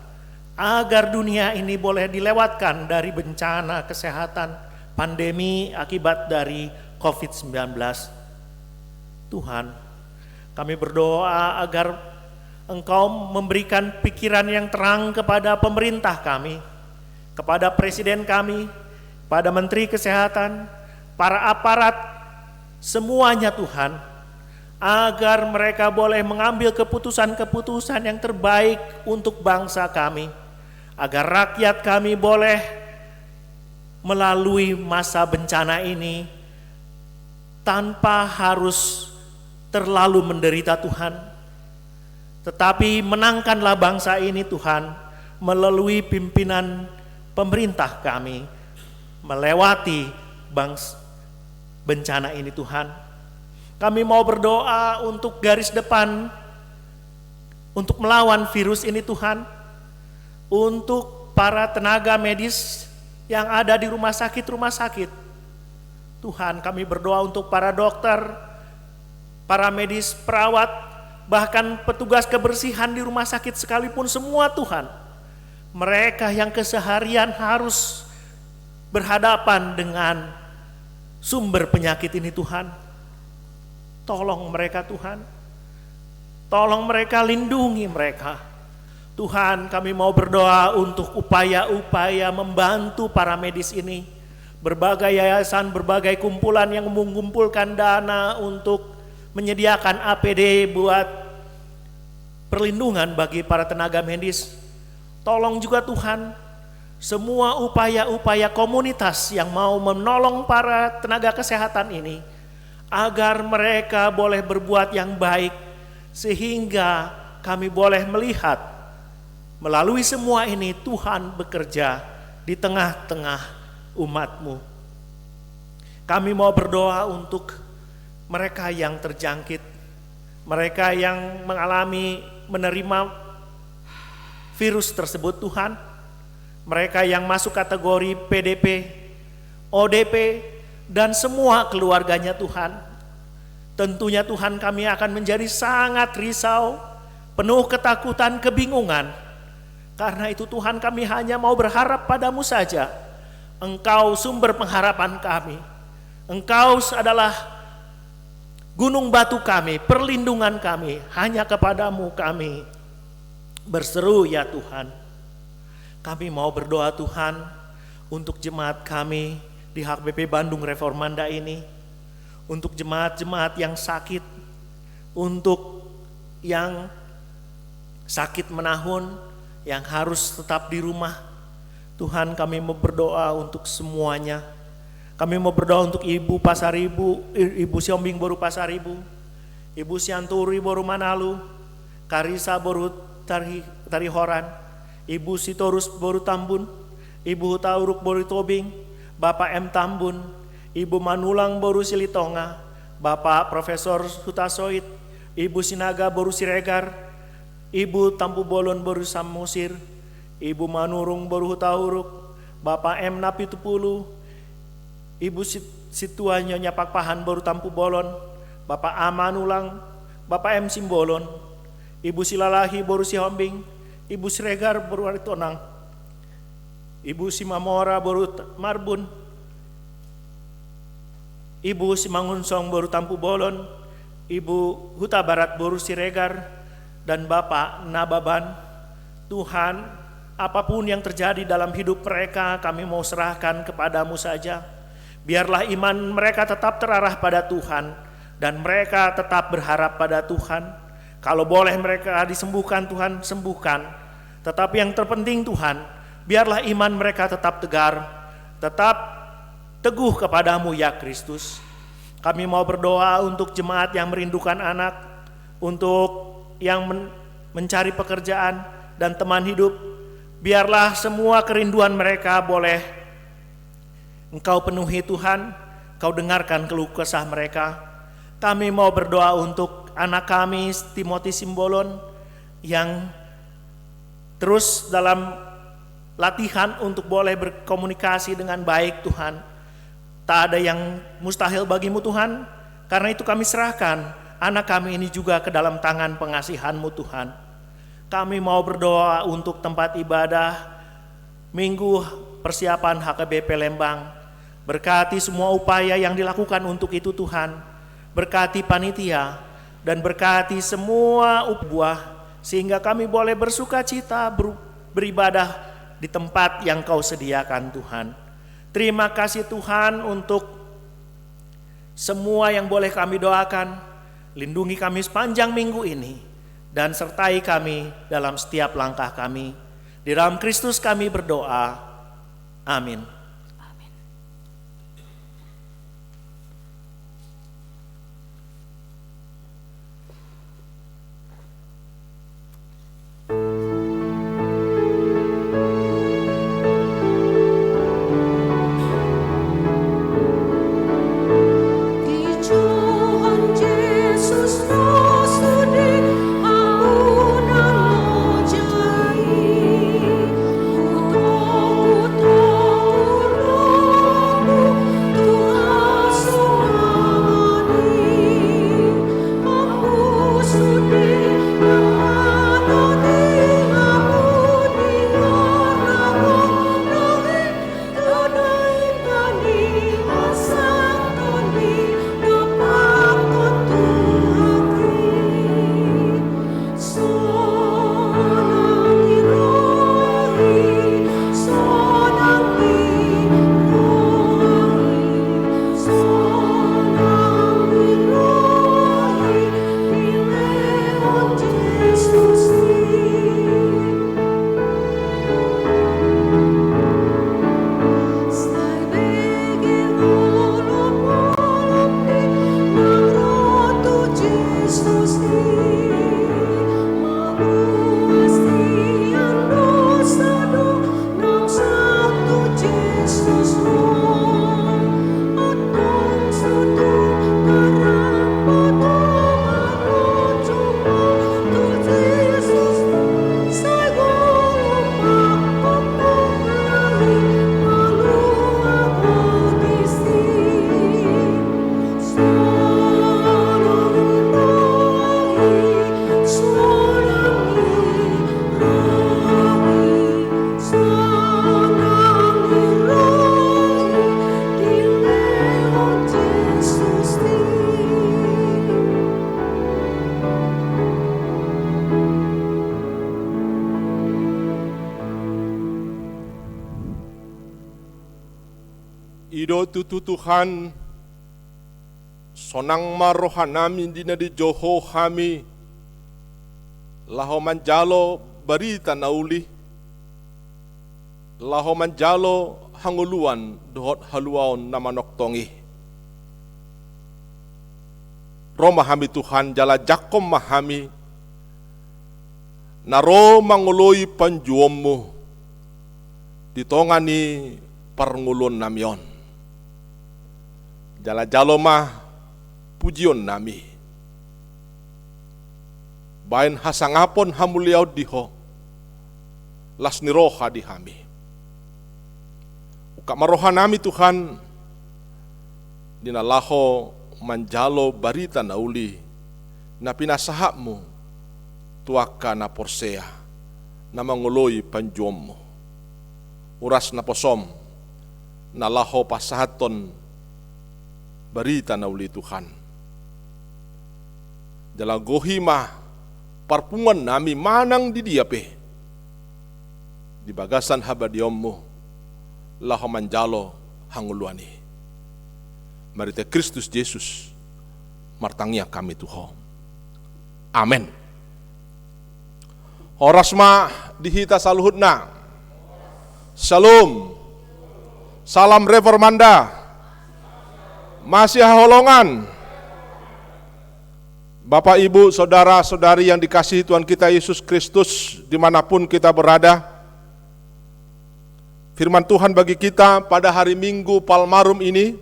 agar dunia ini boleh dilewatkan dari bencana kesehatan pandemi akibat dari COVID-19. Tuhan, kami berdoa agar Engkau memberikan pikiran yang terang kepada pemerintah kami, kepada presiden kami, pada menteri kesehatan, para aparat, semuanya Tuhan, agar mereka boleh mengambil keputusan-keputusan yang terbaik untuk bangsa kami, agar rakyat kami boleh melalui masa bencana ini tanpa harus terlalu menderita Tuhan, tetapi menangkanlah bangsa ini Tuhan melalui pimpinan pemerintah kami melewati bencana ini Tuhan. Kami mau berdoa untuk garis depan untuk melawan virus ini Tuhan, untuk para tenaga medis yang ada di rumah sakit. Tuhan, kami berdoa untuk para dokter, para medis, perawat, bahkan petugas kebersihan di rumah sakit sekalipun semua Tuhan. Mereka yang keseharian harus berhadapan dengan sumber penyakit ini Tuhan. Tolong mereka Tuhan. Tolong mereka, lindungi mereka. Tuhan, kami mau berdoa untuk upaya-upaya membantu para medis ini. Berbagai yayasan, berbagai kumpulan yang mengumpulkan dana untuk menyediakan APD buat perlindungan bagi para tenaga medis. Tolong juga Tuhan, semua upaya-upaya komunitas yang mau menolong para tenaga kesehatan ini, agar mereka boleh berbuat yang baik, sehingga kami boleh melihat melalui semua ini Tuhan bekerja di tengah-tengah umat-Mu. Kami mau berdoa untuk mereka yang terjangkit, mereka yang menerima virus tersebut Tuhan, mereka yang masuk kategori PDP, ODP, dan semua keluarganya Tuhan. Tentunya Tuhan, kami akan menjadi sangat risau, penuh ketakutan, kebingungan. Karena itu Tuhan, kami hanya mau berharap padamu saja. Engkau sumber pengharapan kami. Engkau adalah gunung batu kami, perlindungan kami. Hanya kepadamu kami berseru ya Tuhan. Kami mau berdoa Tuhan untuk jemaat kami di HKBP Bandung Reformanda ini, untuk jemaat-jemaat yang sakit, untuk yang sakit menahun, yang harus tetap di rumah. Tuhan, kami mau berdoa untuk semuanya. Kami mau berdoa untuk Ibu Pasaribu, Ibu Siombing Boru Pasaribu, Ibu Sianturi Boru Manalu, Karisa Boru Tarihoran, Ibu Sitorus Boru Tambun, Ibu Tauruk Boru Tobing, Bapak M Tambun, Ibu Manulang Boru Silitonga, Bapak Profesor Hutasoit, Ibu Sinaga Boru Siregar, Ibu Tampu Bolon Boru Samusir, Ibu Manurung Boru Hutauruk, Bapak M Napitupulu, Ibu Situa Nyonya Pakpahan Boru Tampu Bolon, Bapak Amanulang, Bapak M Simbolon, Ibu Silalahi Boru Sihombing, Ibu Siregar Boru Aritonang, Ibu Simamora Boru Marbun, Ibu Simangunsong Boru Tampu Bolon, Ibu Huta Barat Boru Siregar, dan Bapak Nababan. Tuhan, apapun yang terjadi dalam hidup mereka, kami mau serahkan kepadamu saja. Biarlah iman mereka tetap terarah pada Tuhan, dan mereka tetap berharap pada Tuhan. Kalau boleh mereka disembuhkan, Tuhan sembuhkan. Tetapi yang terpenting Tuhan, biarlah iman mereka tetap tegar, tetap teguh kepadamu ya Kristus. Kami mau berdoa untuk jemaat yang merindukan anak, untuk yang mencari pekerjaan dan teman hidup. Biarlah semua kerinduan mereka boleh Engkau penuhi Tuhan, Engkau dengarkan keluh kesah mereka. Kami mau berdoa untuk anak kami Timothy Simbolon yang terus dalam latihan untuk boleh berkomunikasi dengan baik Tuhan. Tak ada yang mustahil bagimu Tuhan, karena itu kami serahkan anak kami ini juga ke dalam tangan pengasihan-Mu Tuhan. Kami mau berdoa untuk tempat ibadah Minggu persiapan HKBP Lembang. Berkati semua upaya yang dilakukan untuk itu Tuhan. Berkati panitia dan berkati semua buah, sehingga kami boleh bersuka cita beribadah di tempat yang Kau sediakan Tuhan. Terima kasih Tuhan untuk semua yang boleh kami doakan. Lindungi kami sepanjang minggu ini, dan sertai kami dalam setiap langkah kami. Di dalam Kristus kami berdoa. Amin. Ku Ido tutu Tuhan, sonang marohanami dina di joho kami, laho manjalo barita nauli, laho manjalo hanguluan dohot haluaon nama noktongi. Roh mahami Tuhan jala jakom mahami, naro manguloi panjuommu, ditongani parngulon namion. Jala jalo mah pujion nami. Bain hasangapon hamuliau diho, las niroha di hami. Uka maroha nami Tuhan, dinalaho manjalo barita nauli, na pinasahapmu, tuaka na porsea, na manguloi panjommu. Uras na posom, nalaho pasahaton, barita nauli Tuhan. Jala gohima parpungan nami manang di diape. Di bagasan habadiommu laho manjalo hanguluani. Marite Kristus Yesus martangia kami Tuhan. Amen. Horasma dihita saluhutna. Shalom. Salam reformanda. Masih holongan. Bapak, Ibu, Saudara-saudari yang dikasihi Tuhan kita Yesus Kristus dimanapun kita berada. Firman Tuhan bagi kita pada hari Minggu Palmarum ini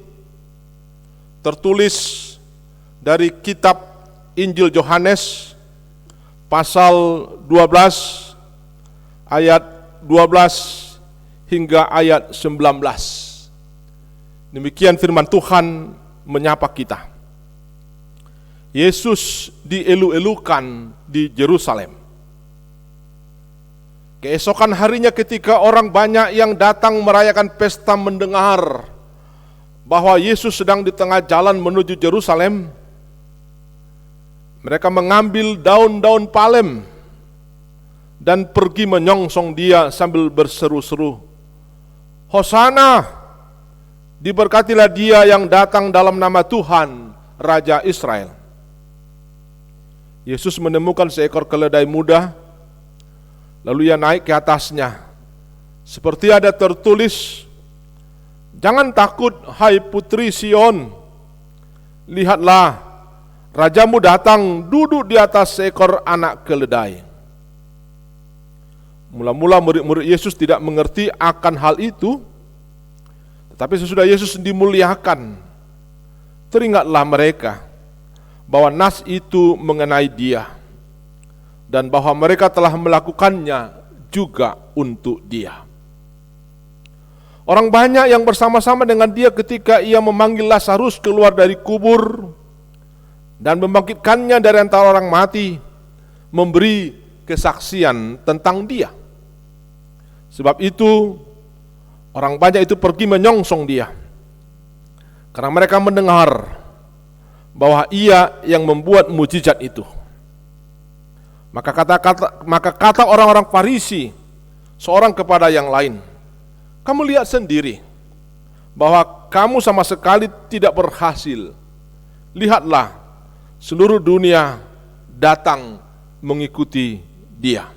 tertulis dari kitab Injil Yohanes pasal 12 ayat 12 hingga ayat 19. Demikian firman Tuhan menyapa kita. Yesus dielu-elukan di Yerusalem. Keesokan harinya ketika orang banyak yang datang merayakan pesta mendengar bahwa Yesus sedang di tengah jalan menuju Yerusalem, mereka mengambil daun-daun palem dan pergi menyongsong dia sambil berseru-seru, Hosana! Diberkatilah dia yang datang dalam nama Tuhan, Raja Israel. Yesus menemukan seekor keledai muda, lalu ia naik ke atasnya. Seperti ada tertulis, jangan takut hai putri Sion, lihatlah rajamu datang duduk di atas seekor anak keledai. Mula-mula murid-murid Yesus tidak mengerti akan hal itu, tetapi sesudah Yesus dimuliakan, teringatlah mereka bahwa nas itu mengenai dia dan bahwa mereka telah melakukannya juga untuk dia. Orang banyak yang bersama-sama dengan dia ketika ia memanggil Lazarus keluar dari kubur dan membangkitkannya dari antara orang mati, memberi kesaksian tentang dia. Sebab itu orang banyak itu pergi menyongsong dia, karena mereka mendengar bahwa ia yang membuat mujizat itu. Maka kata orang-orang Farisi seorang kepada yang lain, kamu lihat sendiri bahwa kamu sama sekali tidak berhasil. Lihatlah, seluruh dunia datang mengikuti dia.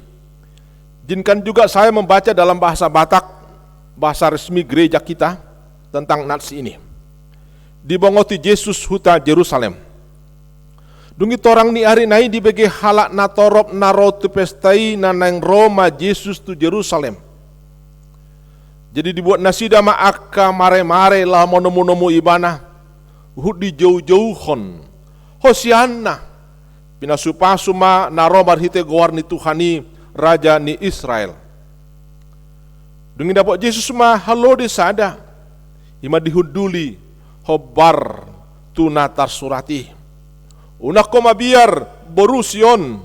Izinkan juga saya membaca dalam bahasa Batak, bahasa resmi gereja kita, tentang nats ini. Dibongoti Yesus huta Yerusalem. Dungi torang ni ari nai dibege halak na torop na rotu pestai na nang Roma Yesus tu Yerusalem. Jadi dibuat nasida ma akka mare-mare lah monomu-nomu ibana. Hud di jauh-jauhon. Hosianna. Pinasupasuma na Roma hite goar ni Tuhani Raja ni Israel. Dungi dapat Yesus ma halo di sada. Ima dihuduli hobar tunatar surati. Unak koma biar borusion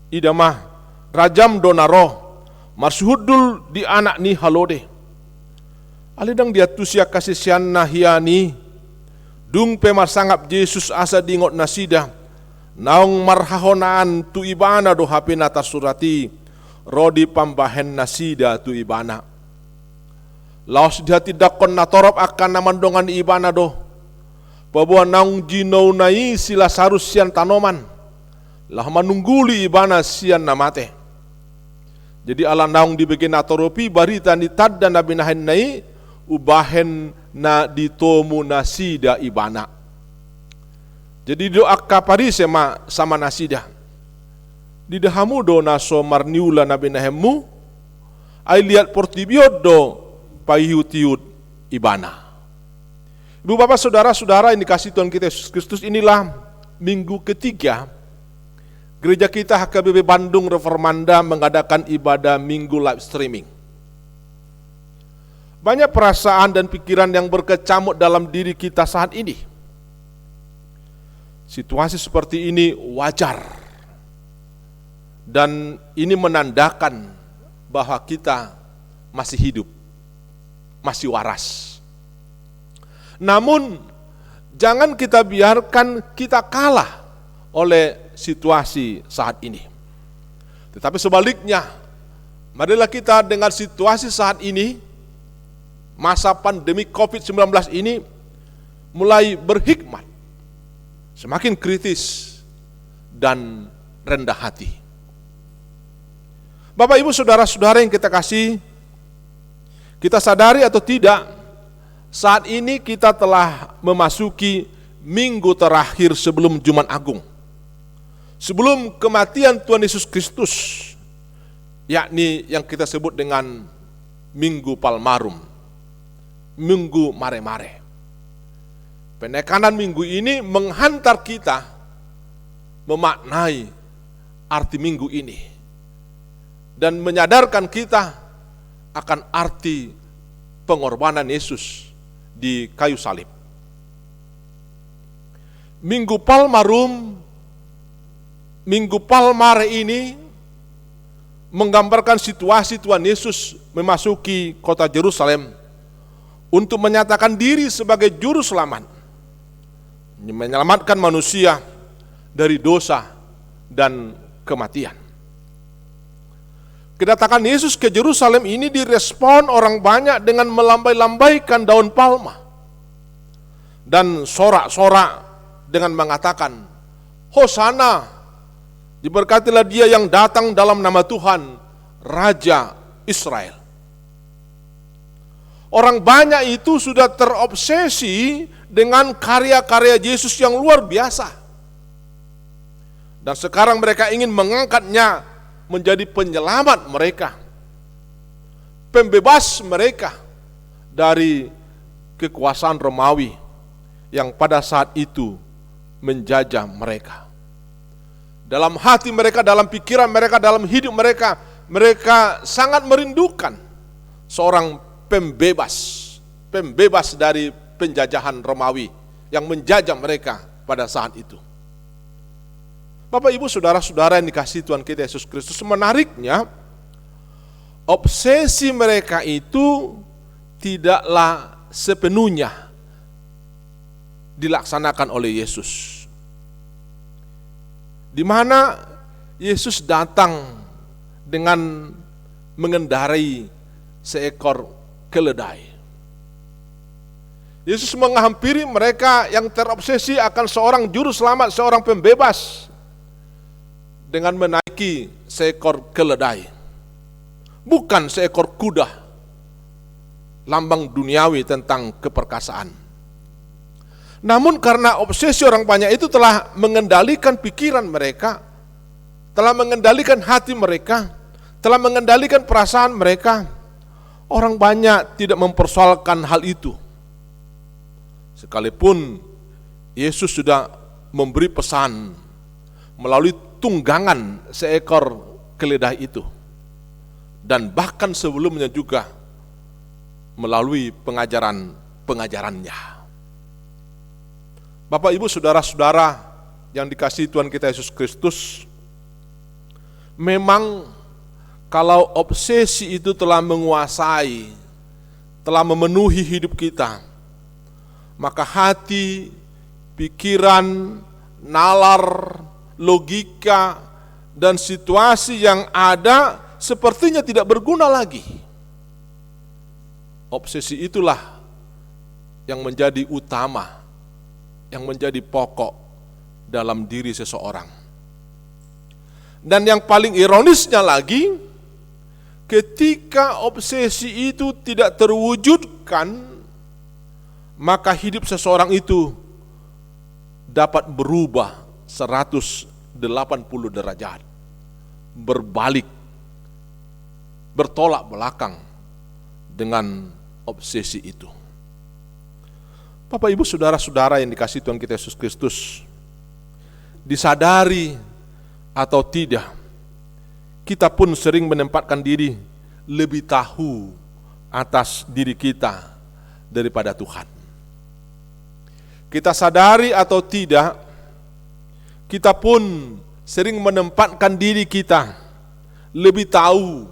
idamah rajam donaro marsuhudul di anak ni halode. Alidang dia tusia kasih sian nahiani dung pemar sangap Yesus asa dingot nasida naung marhahonaan tu ibana do hape natar surati rodi pambahen nasida tu ibana. Laos dihati dakon na torop akan naman dongan ibana do. Pabuan naung jinou nai sila sarus sian tanoman. Lah manungguli ibana sian namate. Jadi ala naung dibikin atoropi barita ni tadda na binahen nai ubahen na ditomu nasida ibana. Jadi do akka pari sama nasida. Di dahamu do naso marniula na binahemu ay lihat portibiod do payutiut ibana. Ibu bapak saudara-saudara yang dikasih Tuhan kita Yesus Kristus, inilah minggu ketiga gereja kita HKBP Bandung Reformanda mengadakan ibadah minggu live streaming. Banyak perasaan dan pikiran yang berkecamuk dalam diri kita saat ini. Situasi seperti ini wajar. Dan ini menandakan bahwa kita masih hidup, masih waras. Namun, jangan kita biarkan kita kalah oleh situasi saat ini. Tetapi sebaliknya, marilah kita dengan situasi saat ini, masa pandemi COVID-19 ini, mulai berhikmat, semakin kritis, dan rendah hati. Bapak ibu saudara-saudara yang kita kasih, kita sadari atau tidak, saat ini kita telah memasuki minggu terakhir sebelum Jumat Agung. Sebelum kematian Tuhan Yesus Kristus, yakni yang kita sebut dengan Minggu Palmarum, Minggu Mare-Mare. Penekanan minggu ini menghantar kita memaknai arti minggu ini dan menyadarkan kita akan arti pengorbanan Yesus di kayu salib. Minggu Palmarum, Minggu Palmare ini menggambarkan situasi Tuhan Yesus memasuki kota Yerusalem untuk menyatakan diri sebagai juru selamat, menyelamatkan manusia dari dosa dan kematian. Kedatangan Yesus ke Yerusalem ini direspon orang banyak dengan melambai-lambaikan daun palma dan sorak-sorak dengan mengatakan, Hosana, diberkatilah dia yang datang dalam nama Tuhan, Raja Israel. Orang banyak itu sudah terobsesi dengan karya-karya Yesus yang luar biasa. Dan sekarang mereka ingin mengangkatnya menjadi penyelamat mereka, pembebas mereka dari kekuasaan Romawi yang pada saat itu menjajah mereka. Dalam hati mereka, dalam pikiran mereka, dalam hidup mereka, mereka sangat merindukan seorang pembebas dari penjajahan Romawi yang menjajah mereka pada saat itu. Bapak ibu saudara-saudara yang dikasihi Tuhan kita Yesus Kristus, menariknya obsesi mereka itu tidaklah sepenuhnya dilaksanakan oleh Yesus. Di mana Yesus datang dengan mengendarai seekor keledai. Yesus menghampiri mereka yang terobsesi akan seorang juru selamat, seorang pembebas, dengan menaiki seekor keledai, bukan seekor kuda, lambang duniawi tentang keperkasaan. Namun karena obsesi orang banyak itu telah mengendalikan pikiran mereka, telah mengendalikan hati mereka, telah mengendalikan perasaan mereka, orang banyak tidak mempersoalkan hal itu. Sekalipun Yesus sudah memberi pesan melalui tunggangan seekor keledai itu, dan bahkan sebelumnya juga melalui pengajarannya. Bapak ibu saudara-saudara yang dikasihi Tuhan kita Yesus Kristus, memang kalau obsesi itu telah menguasai, telah memenuhi hidup kita, maka hati, pikiran, nalar, logika, dan situasi yang ada sepertinya tidak berguna lagi. obsesi itulah yang menjadi utama, yang menjadi pokok dalam diri seseorang. Dan yang paling ironisnya lagi, ketika obsesi itu tidak terwujudkan, maka hidup seseorang itu dapat berubah 180 derajat, berbalik, bertolak belakang dengan obsesi itu. Bapak, Ibu, saudara-saudara yang dikasihi Tuhan kita Yesus Kristus, disadari atau tidak, kita pun sering menempatkan diri lebih tahu atas diri kita daripada Tuhan. Kita sadari atau tidak, kita pun sering menempatkan diri kita lebih tahu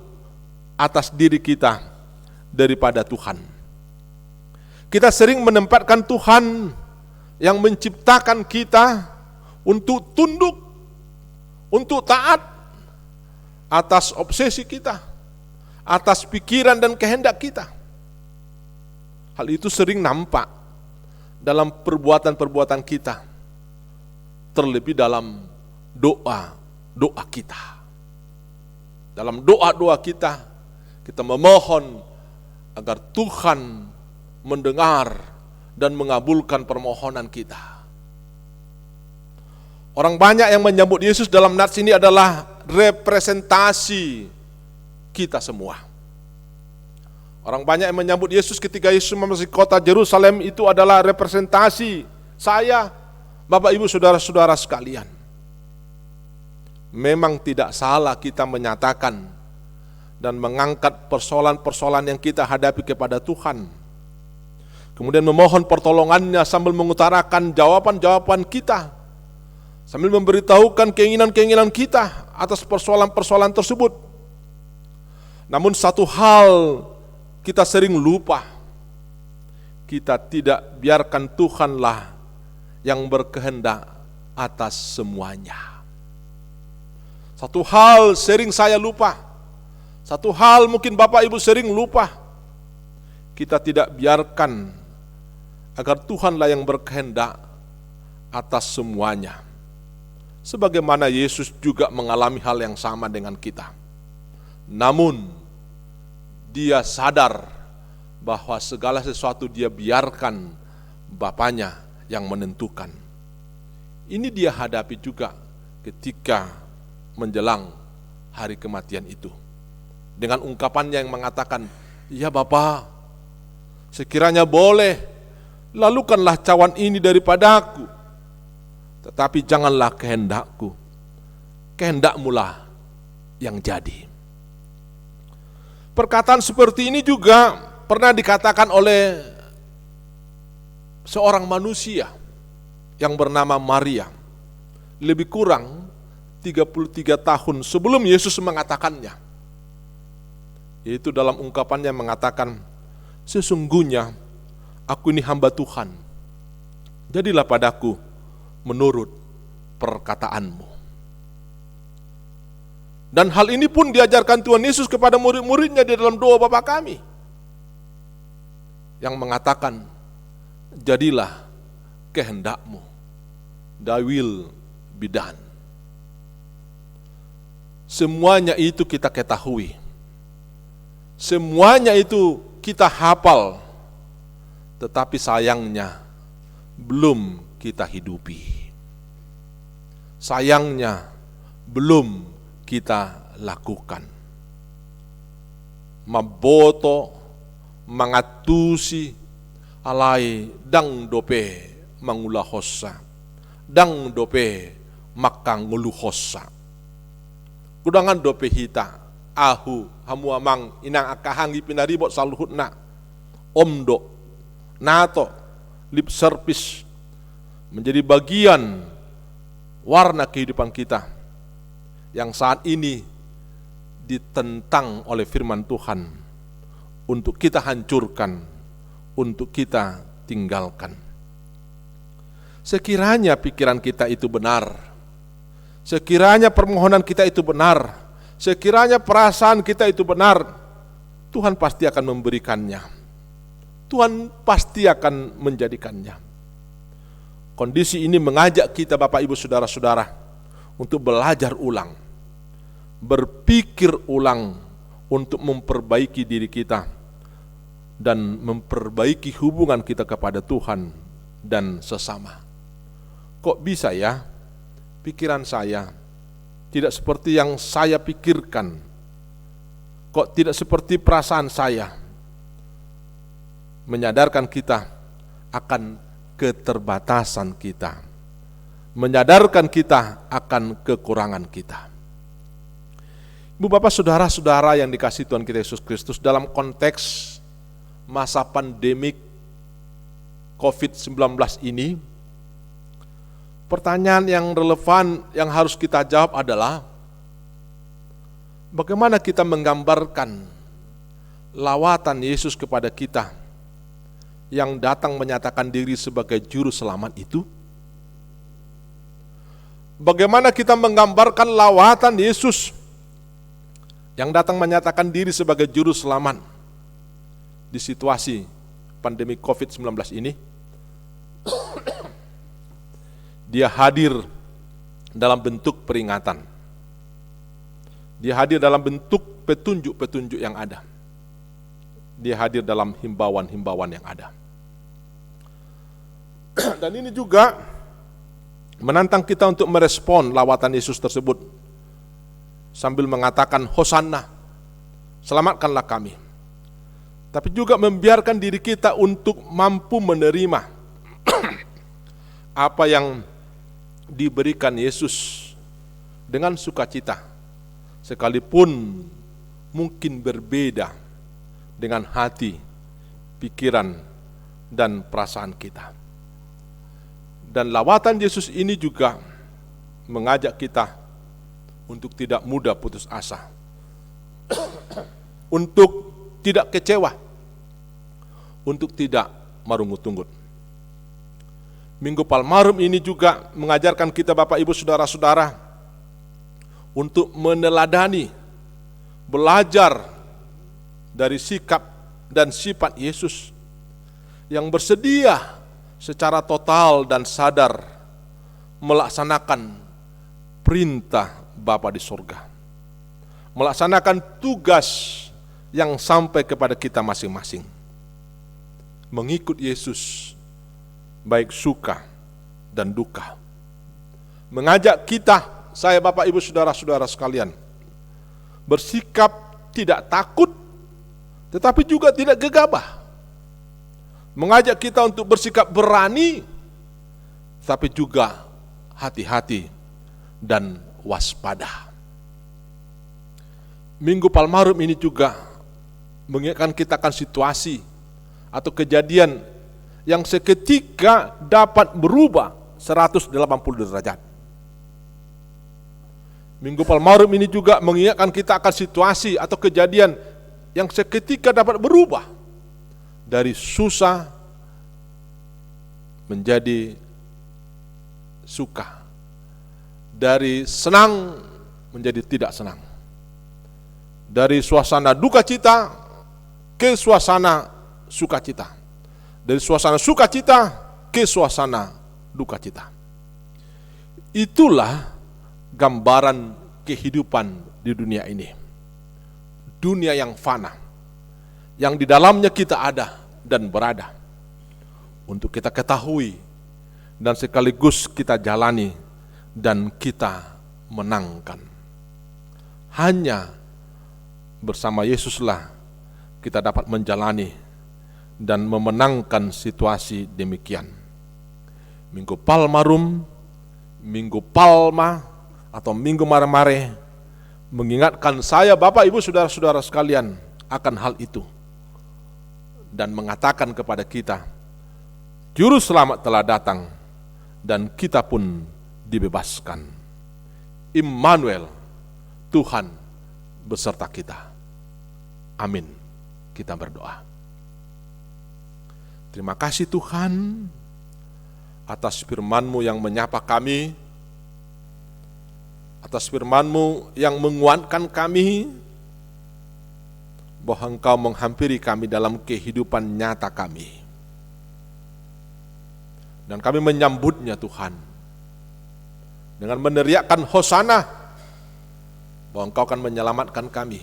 atas diri kita daripada Tuhan. Kita sering menempatkan Tuhan yang menciptakan kita untuk tunduk, untuk taat atas obsesi kita, atas pikiran dan kehendak kita. Hal itu sering nampak dalam perbuatan-perbuatan kita, terlebih dalam doa kita. Dalam doa-doa kita, kita memohon agar Tuhan mendengar dan mengabulkan permohonan kita. Orang banyak yang menyambut Yesus dalam nats ini adalah representasi kita semua. Orang banyak yang menyambut Yesus ketika Yesus memasuki kota Yerusalem itu adalah representasi saya, Bapak, Ibu, saudara-saudara sekalian. Memang tidak salah kita menyatakan dan mengangkat persoalan-persoalan yang kita hadapi kepada Tuhan. Kemudian memohon pertolongannya sambil mengutarakan jawaban-jawaban kita, sambil memberitahukan keinginan-keinginan kita atas persoalan-persoalan tersebut. Namun satu hal kita sering lupa, kita tidak biarkan Tuhanlah yang berkehendak atas semuanya. Satu hal sering saya lupa, satu hal mungkin Bapak Ibu sering lupa, kita tidak biarkan agar Tuhanlah yang berkehendak atas semuanya. Sebagaimana Yesus juga mengalami hal yang sama dengan kita. Namun dia sadar bahwa segala sesuatu dia biarkan Bapanya yang menentukan. Ini dia hadapi juga ketika menjelang hari kematian itu. Dengan ungkapannya yang mengatakan, "Ya Bapa, sekiranya boleh, lalukanlah cawan ini daripadaku. Tetapi janganlah kehendakku, kehendak-Mulah yang jadi." Perkataan seperti ini juga pernah dikatakan oleh seorang manusia yang bernama Maria, lebih kurang 33 tahun sebelum Yesus mengatakannya. Yaitu dalam ungkapannya mengatakan, "Sesungguhnya aku ini hamba Tuhan, jadilah padaku menurut perkataanmu." Dan hal ini pun diajarkan Tuhan Yesus kepada murid-muridnya di dalam doa Bapa kami, yang mengatakan, "Jadilah kehendak-Mu, thy will be done." Semuanya itu kita ketahui, semuanya itu kita hafal, tetapi sayangnya belum kita hidupi. Sayangnya belum kita lakukan. Maboto mangatusi alai dang dope mangulahosa, dang dope makanguluhosa. Kudangan dope hita ahu hamu amang inang akahangi pinaribot saluhutna omdo nato lip service menjadi bagian warna kehidupan kita yang saat ini ditentang oleh firman Tuhan untuk kita hancurkan, untuk kita tinggalkan. Sekiranya pikiran kita itu benar, sekiranya permohonan kita itu benar, sekiranya perasaan kita itu benar, Tuhan pasti akan memberikannya. Tuhan pasti akan menjadikannya. Kondisi ini mengajak kita Bapak Ibu Saudara-saudara untuk belajar ulang, berpikir ulang untuk memperbaiki diri kita dan memperbaiki hubungan kita kepada Tuhan dan sesama. Kok bisa ya pikiran saya tidak seperti yang saya pikirkan? Kok tidak seperti perasaan saya? Menyadarkan kita akan keterbatasan kita, menyadarkan kita akan kekurangan kita. Ibu bapak saudara-saudara yang dikasihi Tuhan kita Yesus Kristus, dalam konteks masa pandemik COVID-19 ini, pertanyaan yang relevan yang harus kita jawab adalah, bagaimana kita menggambarkan lawatan Yesus kepada kita yang datang menyatakan diri sebagai juru selamat itu? Bagaimana kita menggambarkan lawatan Yesus yang datang menyatakan diri sebagai juru selamat di situasi pandemi COVID-19 ini? Dia hadir dalam bentuk peringatan. Dia hadir dalam bentuk petunjuk-petunjuk yang ada. Dia hadir dalam himbauan-himbauan yang ada. Dan ini juga menantang kita untuk merespon lawatan Yesus tersebut sambil mengatakan Hosanna, selamatkanlah kami. Tapi juga membiarkan diri kita untuk mampu menerima apa yang diberikan Yesus dengan sukacita, sekalipun mungkin berbeda dengan hati, pikiran, dan perasaan kita. Dan lawatan Yesus ini juga mengajak kita untuk tidak mudah putus asa, untuk tidak kecewa, untuk tidak marungut-tunggut. Minggu Palmarum ini juga mengajarkan kita Bapak Ibu Saudara-saudara untuk meneladani, belajar dari sikap dan sifat Yesus yang bersedia secara total dan sadar melaksanakan perintah Bapa di surga, melaksanakan tugas yang sampai kepada kita masing-masing, mengikut Yesus baik suka dan duka, mengajak kita, saya Bapak Ibu Saudara-saudara sekalian, bersikap tidak takut tetapi juga tidak gegabah, mengajak kita untuk bersikap berani tapi juga hati-hati dan waspada. Minggu Palmarum ini juga mengingatkan kita akan situasi atau kejadian yang seketika dapat berubah 180 derajat. Minggu Palmarum ini juga mengingatkan kita akan situasi atau kejadian yang seketika dapat berubah dari susah menjadi suka, dari senang menjadi tidak senang, dari suasana duka cita ke suasana sukacita, dari suasana sukacita ke suasana duka cita. Itulah gambaran kehidupan di dunia ini, dunia yang fana, yang di dalamnya kita ada dan berada, untuk kita ketahui dan sekaligus kita jalani dan kita menangkan. Hanya bersama Yesuslah kita dapat menjalani dan memenangkan situasi demikian. Minggu Palmarum, Minggu Palma atau Minggu Mare-Mare mengingatkan saya Bapak Ibu Saudara-saudara sekalian akan hal itu, dan mengatakan kepada kita, Juru Selamat telah datang dan kita pun dibebaskan. Immanuel, Tuhan beserta kita. Amin. Kita berdoa. Terima kasih Tuhan atas firman-Mu yang menyapa kami, atas firman-Mu yang menguatkan kami bahwa Engkau menghampiri kami dalam kehidupan nyata kami. Dan kami menyambutnya Tuhan, dengan meneriakkan hosana, bahwa Engkau akan menyelamatkan kami.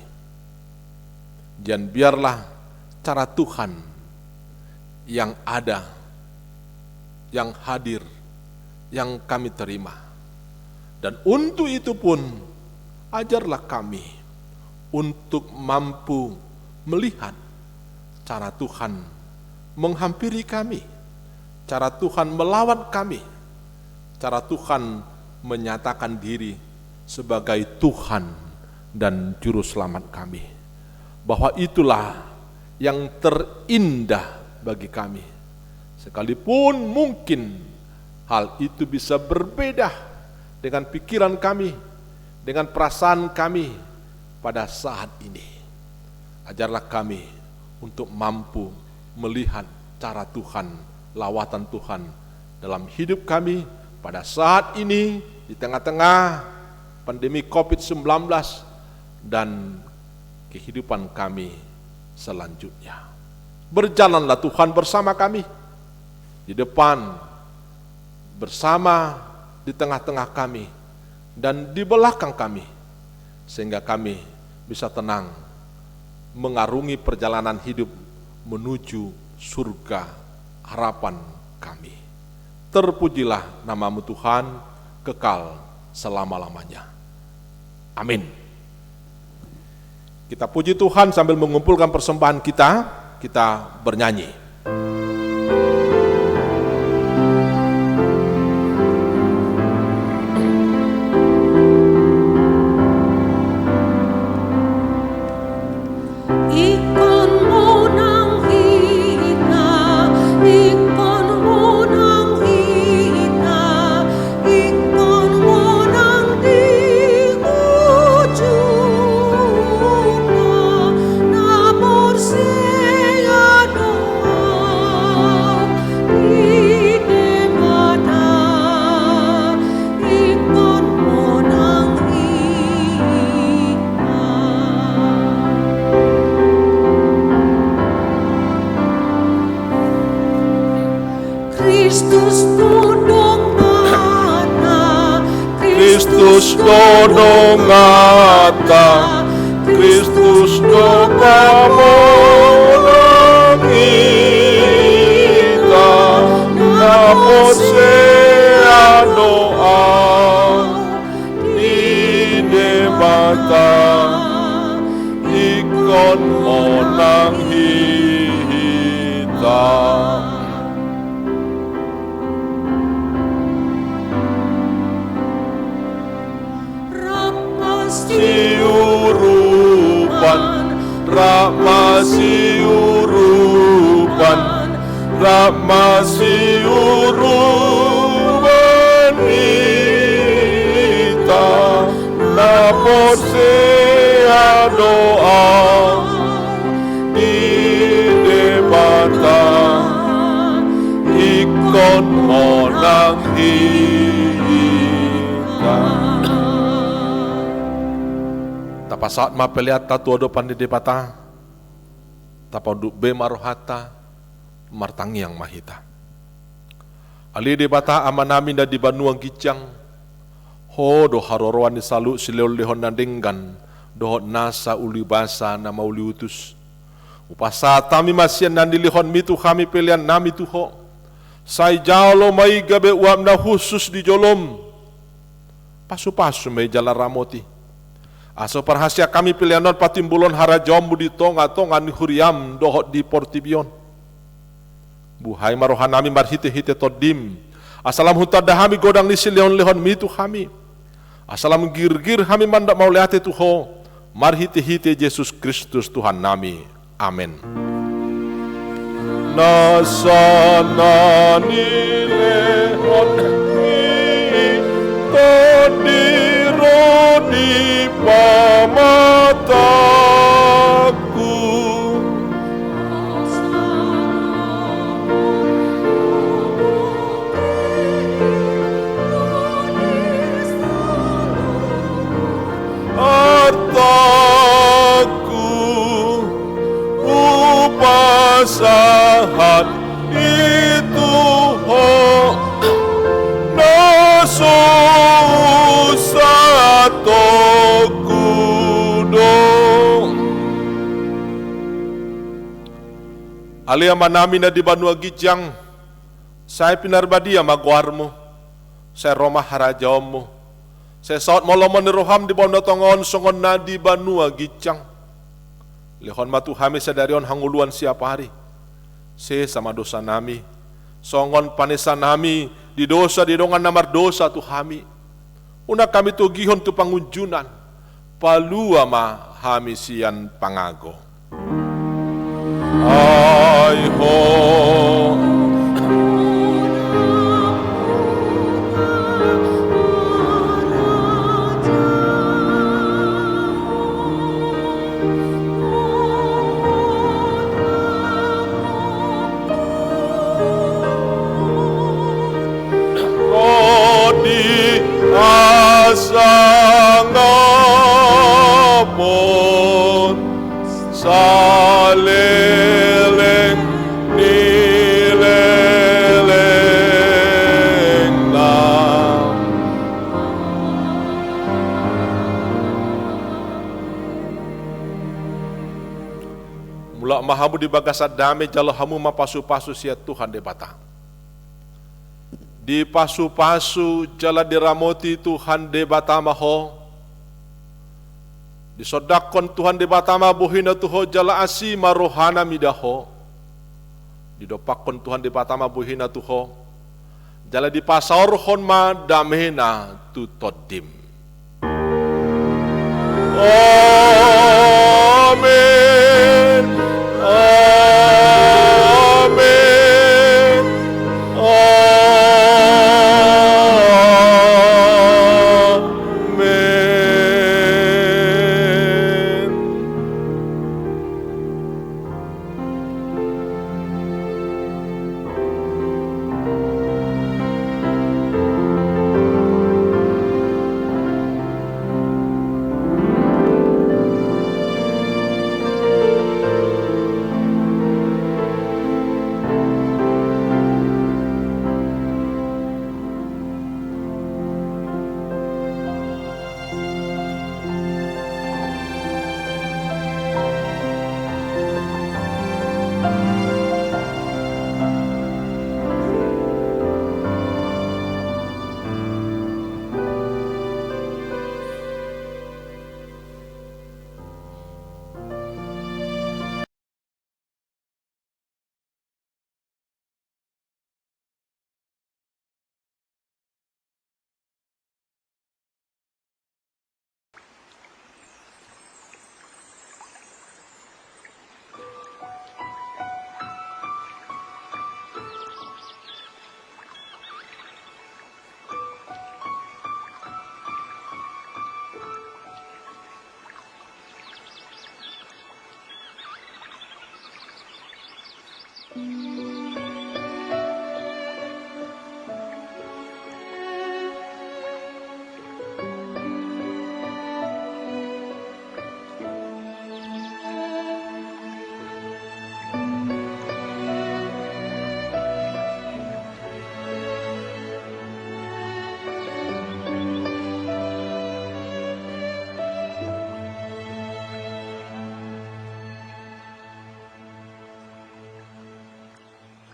Dan biarlah cara Tuhan yang ada, yang hadir, yang kami terima. Dan untuk itu pun, ajarlah kami untuk mampu melihat cara Tuhan menghampiri kami, cara Tuhan melawat kami, cara Tuhan menyatakan diri sebagai Tuhan dan Juru Selamat kami. Bahwa itulah yang terindah bagi kami. Sekalipun mungkin hal itu bisa berbeda dengan pikiran kami, dengan perasaan kami pada saat ini. Ajarlah kami untuk mampu melihat cara Tuhan, lawatan Tuhan dalam hidup kami pada saat ini, di tengah-tengah pandemi COVID-19 dan kehidupan kami selanjutnya. Berjalanlah Tuhan bersama kami, di depan, bersama, di tengah-tengah kami, dan di belakang kami, sehingga kami bisa tenang mengarungi perjalanan hidup menuju surga harapan kami. Terpujilah nama-Mu Tuhan, kekal selama-lamanya. Amin. Kita puji Tuhan sambil mengumpulkan persembahan kita bernyanyi. Kristus dodong ngata, Kristus doka molang kita, naposea doa di debata, ikon monang kita. Rama siurupan kita, naposea doa di debata, ikon monang kita. Tapa saat mapeliat tatu odo pandi debata, tapa uduk be marohata, martangi yang mahita. Ali debata amanami da di banuang gicang, ho do haroroan di salu sileo lehon nandenggan, dohot nasa uli basa nama uli utus. Upasa tami masian nandi lehon mitu kami pelian nami tuho. Sai jalo mai gabe uam na khusus di jolom. Pasu-pasu mai jala ramoti. Aso perhasia kami pilihanon patimbulon hara jombu di tonga-tonga ni huriam dohot di portibion. Buhai marohanami marhite-hite todim. Asalam hutadahami godang nisi lehon-lehon mitu kami. Asalam gir-gir kami mandak mau lehate tuho. Marhite-hite Yesus Kristus Tuhan nami. Amin. Nasana ni lehon mi todiro di pamataku. Artaku nasahat itu ho susah kudo alia manami na di Banua Gijang saya pinarbadia magwarmo saya Roma harajaomo saya saat molomon roham di Banua Tongon songon na di Banua Gijang lehon matu hami sadarion hanguluan siapa hari se sama dosa nami songon panesan nami di dosa di dongan namar dosa tu hami una kami tu gihon tu pangunjunan palua ma hami sian pangago ai ho Sangapun saleleng nileleng nam mula mahamu di bagasa dame jalo hamu mapasu-pasu sia Tuhan debata di pasu-pasu jala diramoti Tuhan de batamaho di sodakon Tuhan de batama buhina tuho jala asi marohana midaho di dopakon Tuhan de batama buhina tuho jala di pasar hon ma damena tu todim amin amin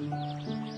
Thank you.